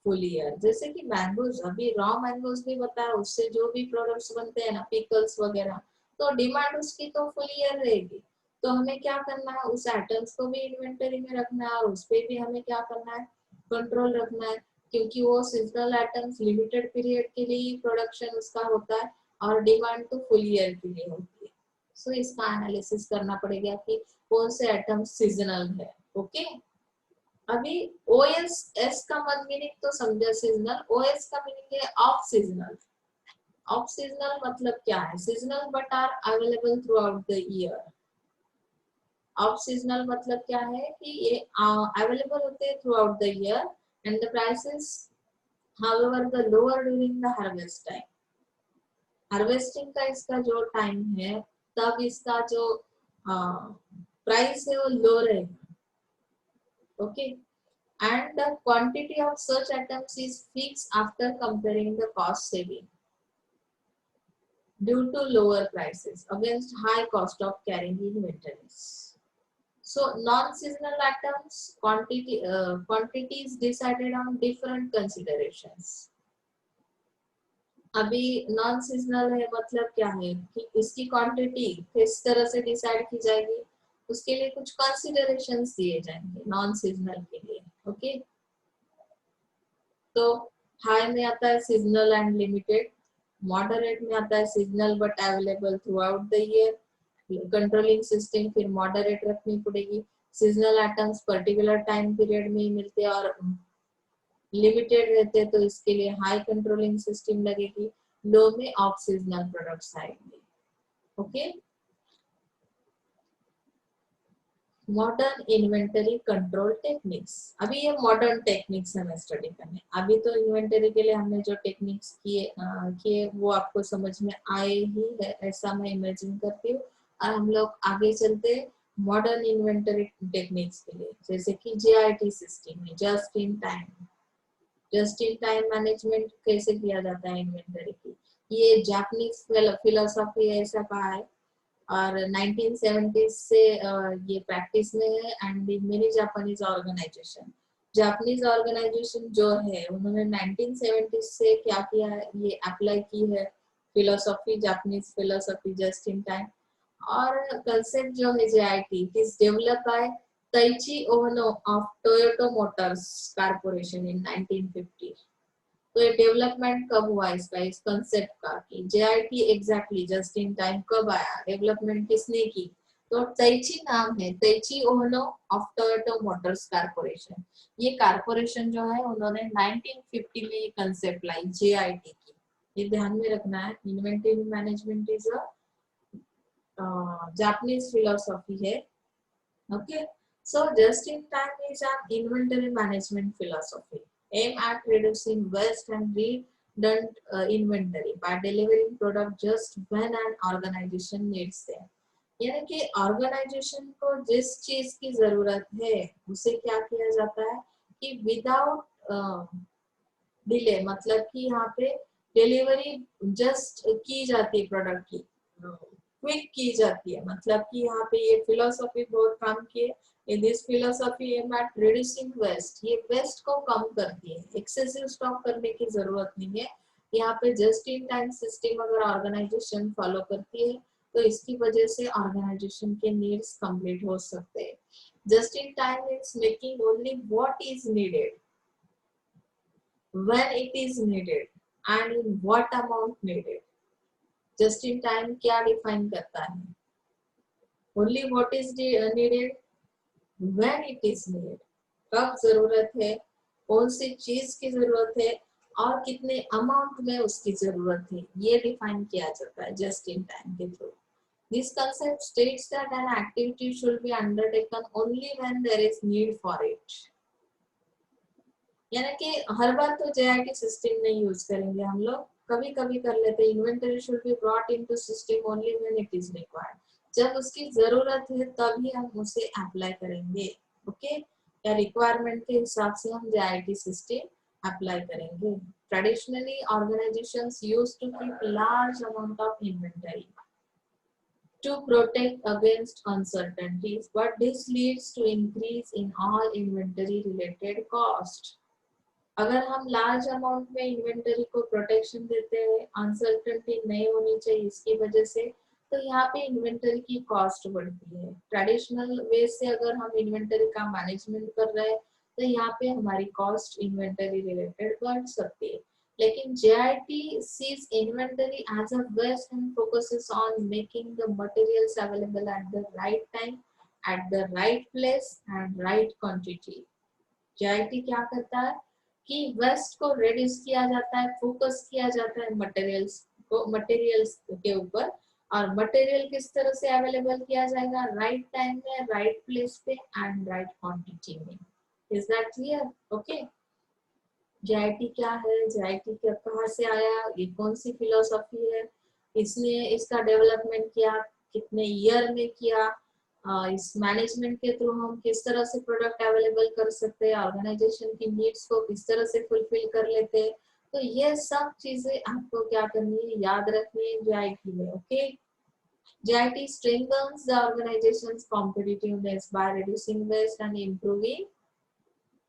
full year. जैसे कि मैंगोज, अभी रॉ मैंगोज भी बताया, उससे जो भी प्रोडक्ट्स बनते हैं ना, पिकल्स वगैरह, तो डिमांड उसकी तो फुल ईयर रहेगी। तो हमें क्या करना है, उस आइटम्स को भी इन्वेंटरी में रखना है और उस पे भी हमें क्या करना है, कंट्रोल रखना है, क्योंकि वो सीजनल आइटम्स लिमिटेड पीरियड के लिए प्रोडक्शन उसका होता है और डिमांड तो फुल ईयर के लिए होती है। सो इसका एनालिसिस करना पड़ेगा कि कौन से आइटम्स सीजनल है। ओके, अभी ओएस एस का मीनिंग तो समझा, सीजनल। ओएस का मीनिंग है ऑफ सीजनल। ऑफ सीजनल मतलब क्या है? Seasonal but are available throughout the year. Off seasonal मतलब क्या है कि ये अवेलेबल होते हैं throughout the year and the prices however the lower during the harvest time. Harvesting का इसका जो टाइम है, तब इसका जो प्राइस है वो लो रहेगा। Okay, and the quantity of such items is fixed after comparing the cost saving due to lower prices against high cost of carrying inventories. So non-seasonal items quantity is decided on different considerations. अभी नॉन सीजनल है मतलब क्या है कि इसकी क्वांटिटी किस तरह से डिसाइड की जाएगी, उसके लिए कुछ कंसीडरेशंस दिए जाएंगे नॉन सीजनल के लिए। ओके, तो हाई में आता है सीजनल एंड लिमिटेड, मॉडरेट में आता है seasonal but available throughout the year. Controlling system फिर मॉडरेट रखनी पड़ेगी। Seasonal items particular time period में ही मिलते हैं और लिमिटेड रहते हैं, तो इसके लिए हाई कंट्रोलिंग सिस्टम लगेगी। लो में ऑफ सीजनल प्रोडक्ट्स आएंगे। Okay, modern inventory control techniques. अभी ये मॉडर्न टेक्निक्स हमें स्टडी करने। अभी तो इन्वेंटरी के लिए हमने जो टेक्निक्स किए वो आपको समझ में आए ही है, ऐसा मैं इमेजिन करती हूँ। और हम लोग आगे चलते मॉडर्न इन्वेंटरी टेक्निक्स के लिए, जैसे कि JIT सिस्टम में जस्ट इन टाइम मैनेजमेंट कैसे किया जाता है इन्वेंटरी की। ये जापानीज फिलोसॉफी ऐसा कहा है और 1970s से ये प्रैक्टिस में है। एंड मेनी जापानीज ऑर्गेनाइजेशन जो है उन्होंने 1970s से क्या किया है, ये अप्लाई की है philosophy, Japanese philosophy just in time. और कंसेप्ट जो है JIT it is develop by Taiichi Ohno of Toyota Motors Corporation in 1950। तो ये डेवलपमेंट कब हुआ इसका, इस कंसेप्ट का, कि JIT exactly just in time कब आया, डेवलपमेंट किसने की? तो तैची नाम है, तैची ओनो ऑफ टोयोटा मोटर्स कॉर्पोरेशन। ये कॉर्पोरेशन जो है उन्होंने 1950 में ये कंसेप्ट लाई JIT की। ये ध्यान में रखना है, inventory management is a Japanese philosophy है। Okay, so just in time is an inventory management philosophy aim at reducing waste and redundant inventory by delivering product just when an organization needs them। यानी कि ऑर्गेनाइजेशन को जिस चीज की जरूरत है उसे क्या किया जाता है कि विदाउट डिले, मतलब कि यहाँ पे डिलीवरी जस्ट की जाती है, प्रोडक्ट की क्विक की जाती है। मतलब कि यहाँ पे ये फिलोसॉफी बहुत काम की है। In this philosophy aim at reducing waste, ये वेस्ट को कम करती है, एक्सेसिव स्टॉक करने की जरूरत नहीं है। यहाँ पे जस्ट इन टाइम सिस्टम अगर ऑर्गेनाइजेशन फॉलो करती है तो इसकी वजह से ऑर्गेनाइजेशन के नीड्स कंप्लीट हो सकते हैं। Just in time is making only what is needed when it is needed and in what amount needed। just in time क्या डिफाइन करता है? only what is needed when it is needed, कब जरूरत है, कौन सी चीज की जरूरत है और कितने अमाउंट में उसकी जरूरत है, ये डिफाइन किया जाता है जस्ट इन टाइम के through. This concept states that an activity should be undertaken only when there is need for it। यानी कि हर बार तो JIT सिस्टम नहीं यूज करेंगे हम लोग, कभी कभी कर लेते हैं। Inventory should be brought into system only when it is required, जब उसकी जरूरत है तभी हम उसे अप्लाई करेंगे। ओके, या रिक्वायरमेंट के हिसाब से हम JIT सिस्टम अप्लाई करेंगे। Traditionally organisations used to keep large amount of inventory to protect against uncertainties, but this leads to increase in all inventory related cost। अगर हम लार्ज अमाउंट में इन्वेंटरी को प्रोटेक्शन देते हैं, अनसर्टेनिटी नहीं होनी चाहिए इसकी वजह से, तो यहाँ पे इन्वेंटरी की कॉस्ट बढ़ती है। ट्रेडिशनल वे से अगर हम इन्वेंटरी का मैनेजमेंट कर रहे हैं तो यहाँ पे हमारी कॉस्ट इन्वेंटरी रिलेटेड बढ़ सकती है। लेकिन JIT sees inventory as a waste and focuses on making the materials available at the right time, at the right place and right quantity। JIT क्या करता है कि वेस्ट को रिड्यूस किया जाता है, फोकस किया जाता है मटेरियल्स के ऊपर, और मटेरियल किस तरह से अवेलेबल किया जाएगा, राइट टाइम में, राइट प्लेस पे एंड राइट क्वांटिटी में। Is that clear? Okay, JIT क्या है, JIT कहाँ से आया, ये कौन सी फिलोसॉफी है, इसने इसका डेवलपमेंट किया, कितने ईयर में किया, इस मैनेजमेंट के थ्रू हम किस तरह से प्रोडक्ट अवेलेबल कर सकते हैं, ऑर्गेनाइजेशन की नीड्स को किस तरह से फुलफिल कर लेते हैं। तो ये सब चीजें आपको क्या करनी है, याद रखनी है JIT में। Okay, JIT strengthens the organization's competitiveness by reducing waste and improving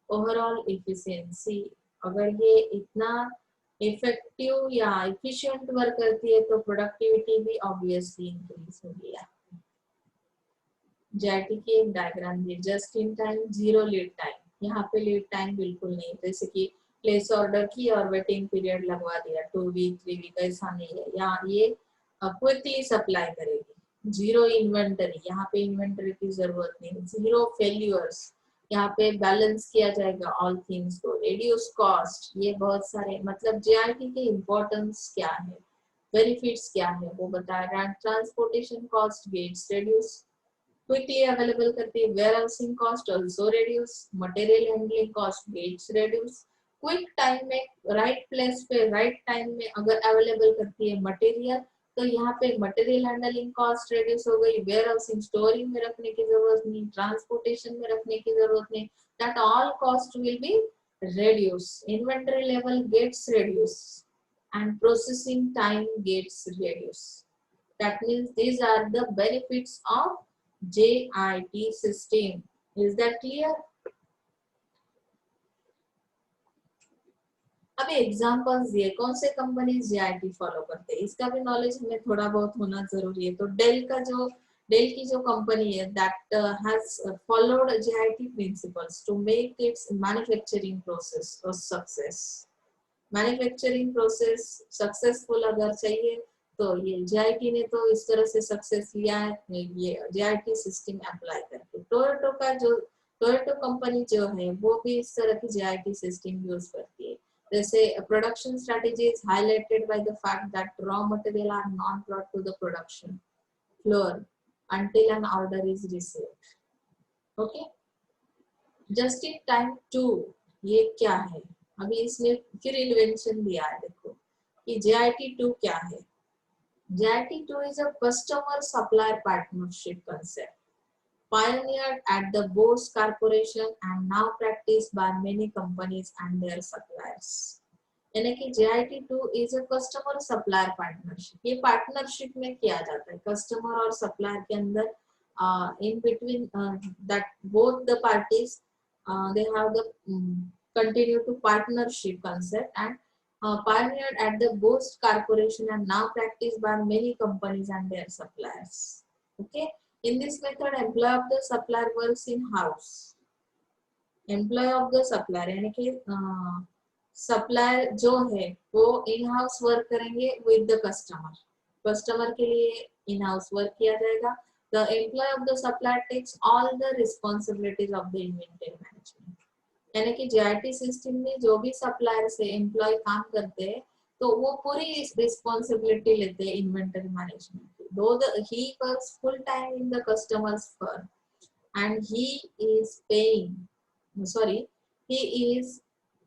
overall efficiency। अगर ये इतना इफेक्टिव या इफिशिएंट वर्क करती है तो प्रोडक्टिविटी भी ऑब्वियसली इंक्रीज होगी। JIT की एक diagram the, just in time, zero lead time. यहाँ पे लीड टाइम बिल्कुल नहीं, जैसे कि प्लेस ऑर्डर की और वेटिंग पीरियड लगवा दिया 2 वीक 3 वीक, ऐसा नहीं है। यहाँ ये क्विकली सप्लाई करेगी। जीरो इन्वेंटरी, यहाँ पे इन्वेंटरी की जरूरत नहीं। जीरो फेल्यूर्स, यहाँ पे बैलेंस किया जाएगा ऑल थिंग्स को। रिड्यूस कॉस्ट, ये बहुत सारे, मतलब JIT के इम्पोर्टेंस क्या है, बेनिफिट्स क्या है वो बताया। Transportation cost gets reduce, quickly available करती है, warehousing cost also reduce, material handling cost gets reduce, quick time में राइट प्लेस पे राइट टाइम में अगर अवेलेबल करती है मटेरियल, तो यहाँ पे मटेरियल हैंडलिंग कॉस्ट रिड्यूस हो गई, वेयर हाउसिंग स्टोरिंग में रखने की जरूरत नहीं, ट्रांसपोर्टेशन में रखने की जरूरत नहीं, that all cost will be reduce, inventory level gets reduced and processing time gets reduced. That means these are the benefits of JIT system. Is that clear? अभी एग्जांपल्स दिए, कौन से कंपनीज JIT फॉलो करते हैं, इसका भी नॉलेज हमें थोड़ा बहुत होना जरूरी है। तो डेल की जो कंपनी है that has followed JIT principles to make its manufacturing process a success. Manufacturing process successful अगर चाहिए तो ये JIT ने तो इस तरह से सक्सेस लिया है, ये JIT सिस्टम अप्लाई करके। टोयोटो कंपनी जो है वो भी इस तरह की JIT सिस्टम यूज करती है। जैसे production strategy is highlighted by the fact that raw material are not brought to the production floor until an order is received. Okay, just in time two ये क्या है, अभी इसमें फिर इन्वेंशन दिया है, देखो कि JIT2 क्या है। JIT2 is a customer supplier partnership concept pioneered at the Bose Corporation and now practiced by many companies and their suppliers. यानी कि JIT2 is a customer supplier partnership, ये पार्टनरशिप में किया जाता है कस्टमर और सप्लायर के अंदर, in between that both the parties they have the continue to partnership concept and pioneered at the Bose Corporation and now practiced by many companies and their suppliers. Okay, in this method employee of the supplier works in house, employ of the supplier यानी कि सप्लायर जो है वो इन हाउस वर्क करेंगे विद द कस्टमर, कस्टमर के लिए इन हाउस वर्क किया जाएगा। The employ of the supplier takes all the responsibilities of the inventory management, यानी कि JIT सिस्टम में जो भी सप्लायर से एम्प्लॉय काम करते हैं तो वो पूरी रिस्पॉन्सिबिलिटी लेते हैं इन्वेंटरी मैनेजमेंट की। दो he works full time in the customers firm and he is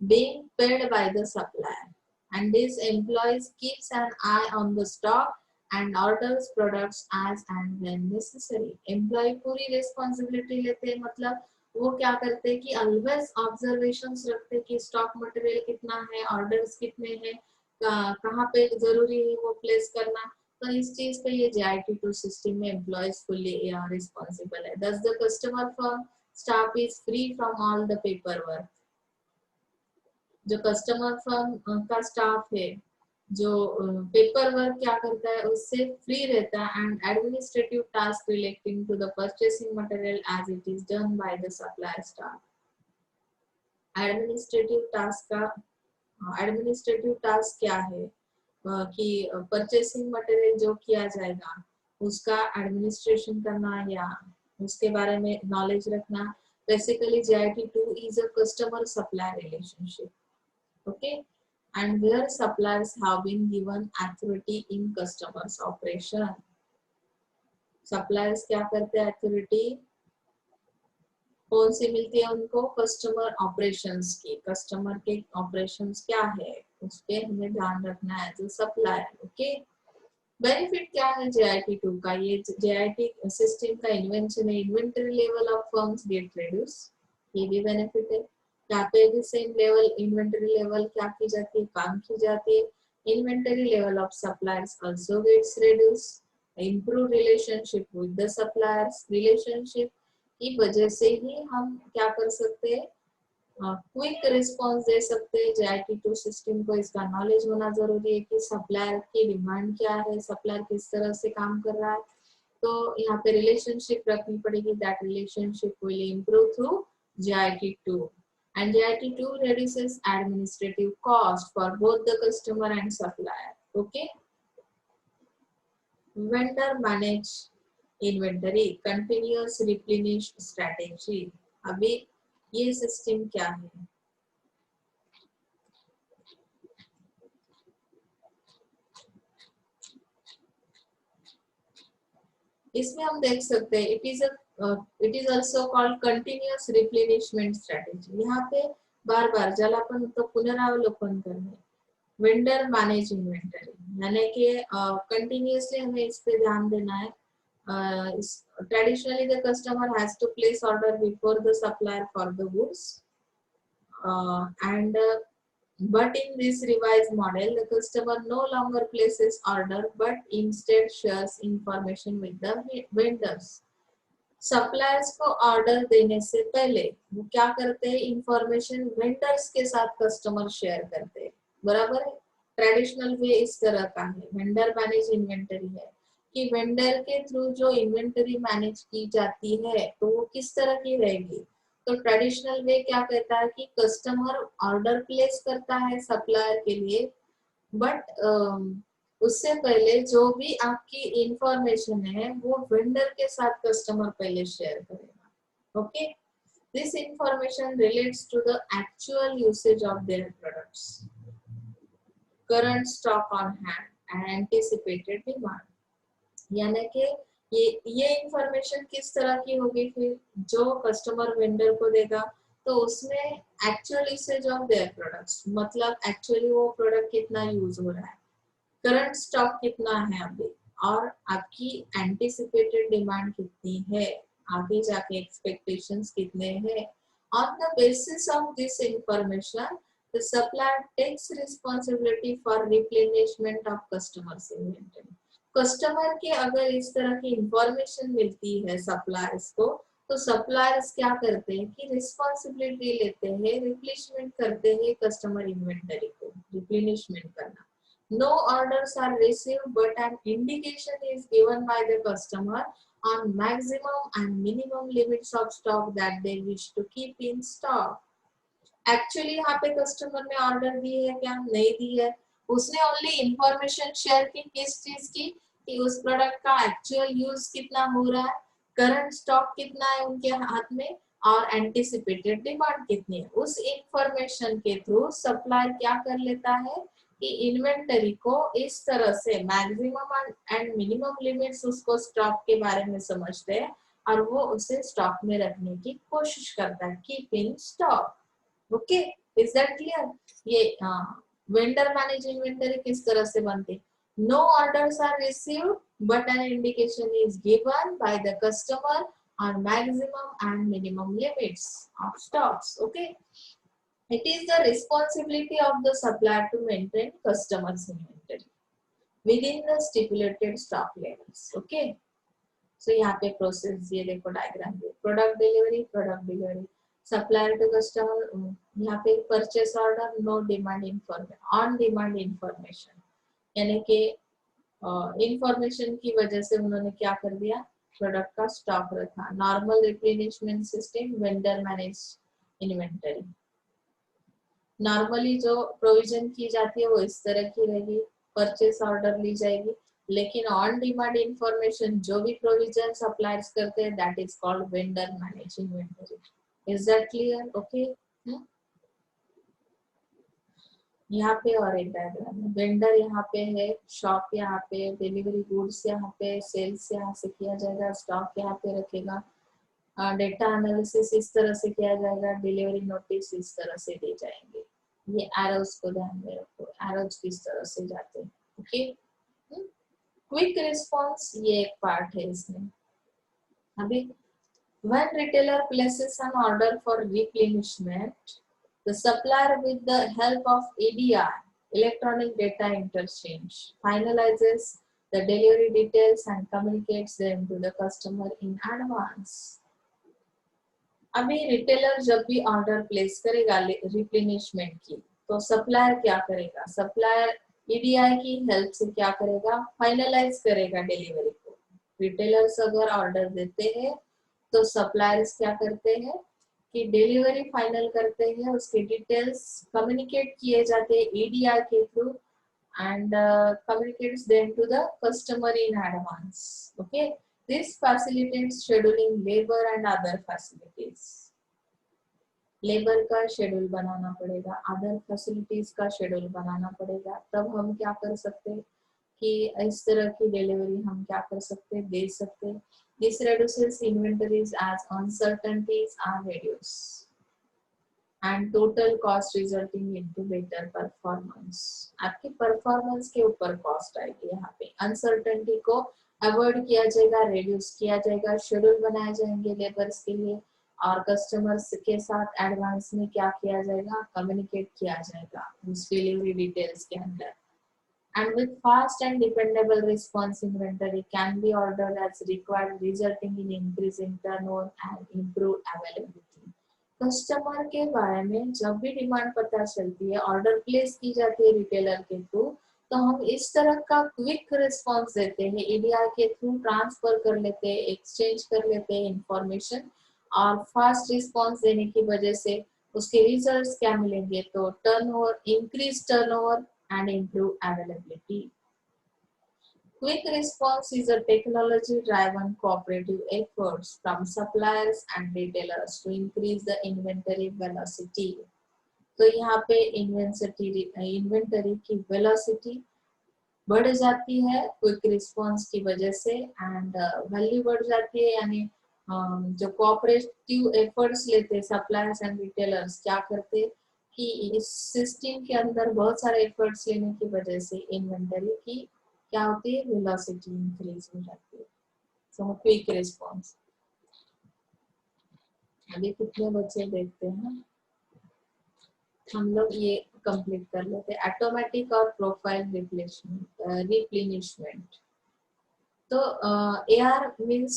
being paid by the supplier, and this employees keeps an eye on the stock and orders products as and when necessary. Employee पूरी responsibility लेते हैं, मतलब वो क्या करते हैं कि always observations रखते हैं कि stock material कितना है, orders कितने हैं, कहाँ पे जरूरी है वो place करना। तो इस चीज पे ये JIT2 सिस्टम में एम्प्लॉयज फुल्ली रिस्पॉन्सिबल है। Thus the customer firm staff is free from all the paperwork. जो कस्टमर फर्म का स्टाफ है जो पेपर वर्क क्या करता है उससे फ्री रहता है, and administrative task relating to the purchasing material as it is done by the supplier staff. Administrative task क्या है कि परचेसिंग मटेरियल जो किया जाएगा उसका एडमिनिस्ट्रेशन करना या उसके बारे में नॉलेज रखना। Basically JIT2 is a customer supplier relationship, okay, and where suppliers have been given authority in customers operation। suppliers क्या करते हैं, authority कौन सी मिलती है उनको, कस्टमर ऑपरेशंस की। कस्टमर के ऑपरेशंस क्या है उस पे हमें ध्यान रखना है जो सप्लायर। ओके, बेनिफिट क्या है JIT2 का, ये JIT सिस्टम का इन्वेंशन है। Inventory level of firms get reduce, ये भी बेनिफिट है। यहाँ पे भी सेम लेवल इन्वेंटरी लेवल क्या की जाती है, काम की जाती है। Inventory level of suppliers also gets reduce, improve relationship with the suppliers. Relationship की वजह से ही हम क्या कर सकते हैं, क्विक रिस्पांस दे सकते हैं। JIT2 सिस्टम को इसका नॉलेज होना जरूरी है कि सप्लायर की डिमांड क्या है, सप्लायर किस तरह से काम कर रहा है। तो यहाँ पे रिलेशनशिप रखनी पड़ेगी, that relationship will improve through JIT2 and JIT2 reduces administrative cost for both the customer and supplier. Okay, vendor manage inventory continuous replenish strategy. अभी ये सिस्टम क्या है, इसमें हम देख सकते हैं it is also called continuous replenishment strategy. यहाँ पे बार बार ज्याला आपण तो पुनरावलोकन करणे, वेंडर मैनेज इन्वेंटरी, यानी कि कंटिन्यूअसली हमें इस पे ध्यान देना है। Traditionally, the customer has to place order before the supplier for the goods, and but in this revised model, the customer no longer places order but instead shares information with the vendors. Suppliers को ऑर्डर देने से पहले वो क्या करते हैं, इंफॉर्मेशन वेंडर्स के साथ कस्टमर शेयर करते हैं, बराबर है। ट्रेडिशनल वे इस तरह का है, वेंडर मैनेज इन्वेंटरी है कि वेंडर के थ्रू जो इन्वेंटरी मैनेज की जाती है तो वो किस तरह की रहेगी। तो ट्रेडिशनल वे क्या कहता है कि कस्टमर ऑर्डर प्लेस करता है सप्लायर के लिए, बट उससे पहले जो भी आपकी इंफॉर्मेशन है वो वेंडर के साथ कस्टमर पहले शेयर करेगा। Okay, this information relates to the actual usage of their products, current stock on hand and anticipated demand. यानी कि ये इंफॉर्मेशन किस तरह की होगी, फिर जो कस्टमर वेंडर को देगा तो उसमें actual usage of their products, मतलब एक्चुअली वो प्रोडक्ट कितना यूज हो रहा है, करंट स्टॉक कितना है अभी, और आपकी एंटिसिपेटेड डिमांड कितनी है, आगे जाके एक्सपेक्टेशंस कितने हैं। On the basis of this information the supplier takes responsibility for replenishment of customers inventory. Customer के अगर इस तरह की इंफॉर्मेशन मिलती है सप्लायर्स को, तो सप्लायर्स क्या करते हैं कि रिस्पांसिबिलिटी लेते हैं, रिप्लेनिशमेंट करते हैं कस्टमर इन्वेंटरी को, रिप्लेनिशमेंट करना। No orders are received, but an indication is given by the customer on maximum and minimum limits of stock that they wish to keep in stock. Actually, यहाँ पे कस्टमर ने ऑर्डर दी है क्या, नहीं दी है, उसने ओनली इंफॉर्मेशन शेयर की किस चीज की, कि उस प्रोडक्ट का एक्चुअल यूज कितना हो रहा है, करंट स्टॉक कितना है उनके हाथ में, और एंटिसिपेटेड डिमांड कितनी है। उस इंफॉर्मेशन के थ्रू सप्लायर क्या कर लेता है कि इन्वेंटरी को इस तरह से मैक्सिमम एंड मिनिमम लिमिट्स उसको स्टॉक के बारे में समझते हैं और वो उसे स्टॉक में रखने की कोशिश करता है, keep in stock. Okay, is that clear. ये वेंडर मैनेज इन्वेंटरी किस तरह से बनती, no orders are received but an indication is given by the customer on maximum and minimum limits of stocks. Okay, it is the responsibility of the supplier to maintain customers inventory within the stipulated stock levels. Okay, so यहाँ पे प्रोसेस ये देखो डायग्राम में, product delivery supplier to customer, यहाँ पे purchase order, no demand information, on demand information, यानी कि इंफॉर्मेशन की वजह से उन्होंने क्या कर दिया, प्रोडक्ट का स्टॉक रखा। Normal replenishment system, vendor manage inventory. Normally जो प्रोविजन की जाती है वो इस तरह की रहेगी, परचेस ऑर्डर ली जाएगी, लेकिन ऑन डिमांड इंफॉर्मेशन जो भी प्रोविजन सप्लायर्स करते हैं that is called vendor manage inventory. Is that clear? Okay, यहाँ पे और एक डायग्राम है, वेंडर यहाँ पे है, शॉप यहाँ पे, डिलीवरी गुड्स यहाँ पे, सेल्स यहाँ से किया जाएगा, स्टॉक यहाँ पे रखेगा, डेटा एनालिसिस इस तरह से किया जाएगा, डिलीवरी नोटिस इस तरह से दी जाएंगे। ये एरोज को ध्यान में रखो, एरोज किस तरह से जाते हैं। ओके, क्विक रिस्पॉन्स ये एक पार्ट है इसमें। अभी when retailer places an order for replenishment, the supplier with the help of EDI, electronic data interchange, finalizes the delivery details and communicates them to the customer in advance. अभी रिटेलर जब भी ऑर्डर प्लेस करेगा रिप्लेनिशमेंट की, तो सप्लायर क्या करेगा, सप्लायर ईडीआई की हेल्प से क्या करेगा, फाइनलाइज करेगा डिलीवरी को। रिटेलर्स अगर ऑर्डर देते हैं तो सप्लायर्स क्या करते हैं कि डिलीवरी फाइनल करते हैं, उसके डिटेल्स कम्युनिकेट किए जाते हैं ईडीआई के through and communicates them to the customer in advance. Okay, this facilitates scheduling labor and other facilities. Labour का शेड्यूल बनाना पड़ेगा, अदर फैसिलिटीज का शेड्यूल बनाना पड़ेगा, तब हम क्या कर सकते हैं कि इस तरह की डिलीवरी हम क्या कर सकते हैं, दे सकते हैं. This reduces inventories as uncertainties are reduced and total cost resulting into better performance. आपकी परफॉर्मेंस के ऊपर कॉस्ट आएगी. यहाँ पे अनसर्टेनिटी को अवॉइड किया जाएगा, रिड्यूस किया जाएगा, शेड्यूल बनाए जाएंगे लेबर्स के लिए और कस्टमर्स के साथ एडवांस में क्या किया जाएगा, कम्युनिकेट किया जाएगा उस डिलीवरी डिटेल्स के अंदर. And with fast and dependable response, inventory can be ordered as required, resulting in increase in turnover and improved availability. Customer के बारे में जब भी डिमांड पता चलती है, ऑर्डर प्लेस की जाती है रिटेलर के थ्रू, तो हम इस तरह का क्विक रिस्पांस देते हैं, ईडीआर के थ्रू ट्रांसफर कर लेते हैं, एक्सचेंज कर लेते हैं इंफॉर्मेशन, और फास्ट रिस्पांस देने की वजह से उसके रिजल्ट्स क्या मिलेंगे, तो turnover, increase turnover and improve availability. Quick response is a technology-driven cooperative efforts from suppliers and retailers to increase the inventory velocity. तो यहाँ पे इन्वेंटरी की वेलोसिटी बढ़ जाती है क्विक रिस्पॉन्स की वजह से, एंड वैल्यू बढ़ जाती है. यानी जो कोऑपरेटिव एफर्ट्स लेते सप्लायर्स एंड रिटेलर्स क्या करते कि इस सिस्टम के अंदर बहुत सारे एफर्ट्स लेने की वजह से इन्वेंटरी की क्या होती है, वेलोसिटी इंक्रीज हो जाती है. So quick response. अभी कितने बच्चे देखते हैं, हम लोग ये कंप्लीट कर लेते हैं. ऑटोमेटिक और प्रोफाइल रिप्लेनिशमेंट. तो AR means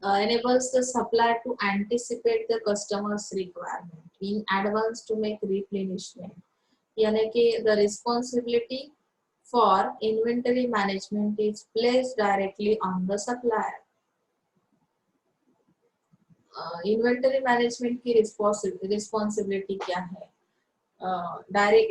enables the supplier to anticipate the customer's requirement in advance to make replenishment. यानी कि the responsibility for inventory management is placed directly on the supplier. Inventory management की responsibility क्या है?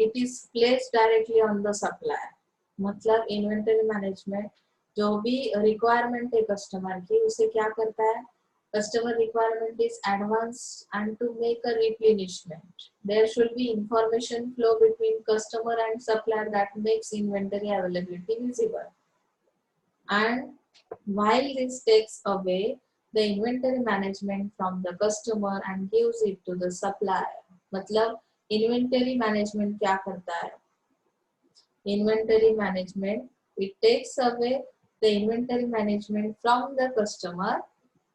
It is placed directly on the supplier. मतलब inventory management जो भी रिक्वायरमेंट है कस्टमर की, उसे क्या करता है, customer requirement is advance and to make a replenishment there should be information flow between customer and supplier that makes inventory availability visible. And while this takes away the inventory management from the customer and gives it to the supplier. मतलब इन्वेंटरी मैनेजमेंट क्या करता है, inventory management it takes away the inventory management from the customer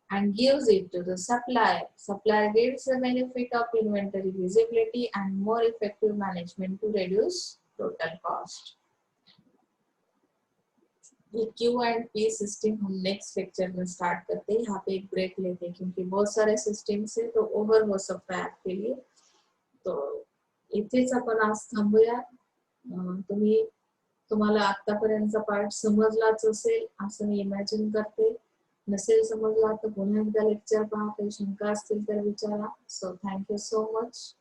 and gives it to the supplier. Supplier gets the benefit of inventory visibility and more effective management to reduce total cost. ये Q&P सिस्टम हम नेक्स्ट लेक्चर में स्टार्ट करते हैं. यहाँ पे एक ब्रेक लेते हैं क्योंकि बहुत सारे सिस्टम से तो ओव्हर हो सकता है आपके लिए. तो इथेच आपण आज थांबूया. तुम्हाला आतापर्यंतचा पार्ट समजलाच असेल असं मी इमॅजिन करते. नसेल समजला तर पुन्हा एकदा लेक्चर पहा, काही शंका असतील तर विचारा. So thank you so much.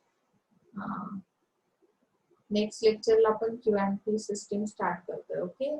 Next लेक्चरला आपण Q&A सिस्टम स्टार्ट करतोय. ओके.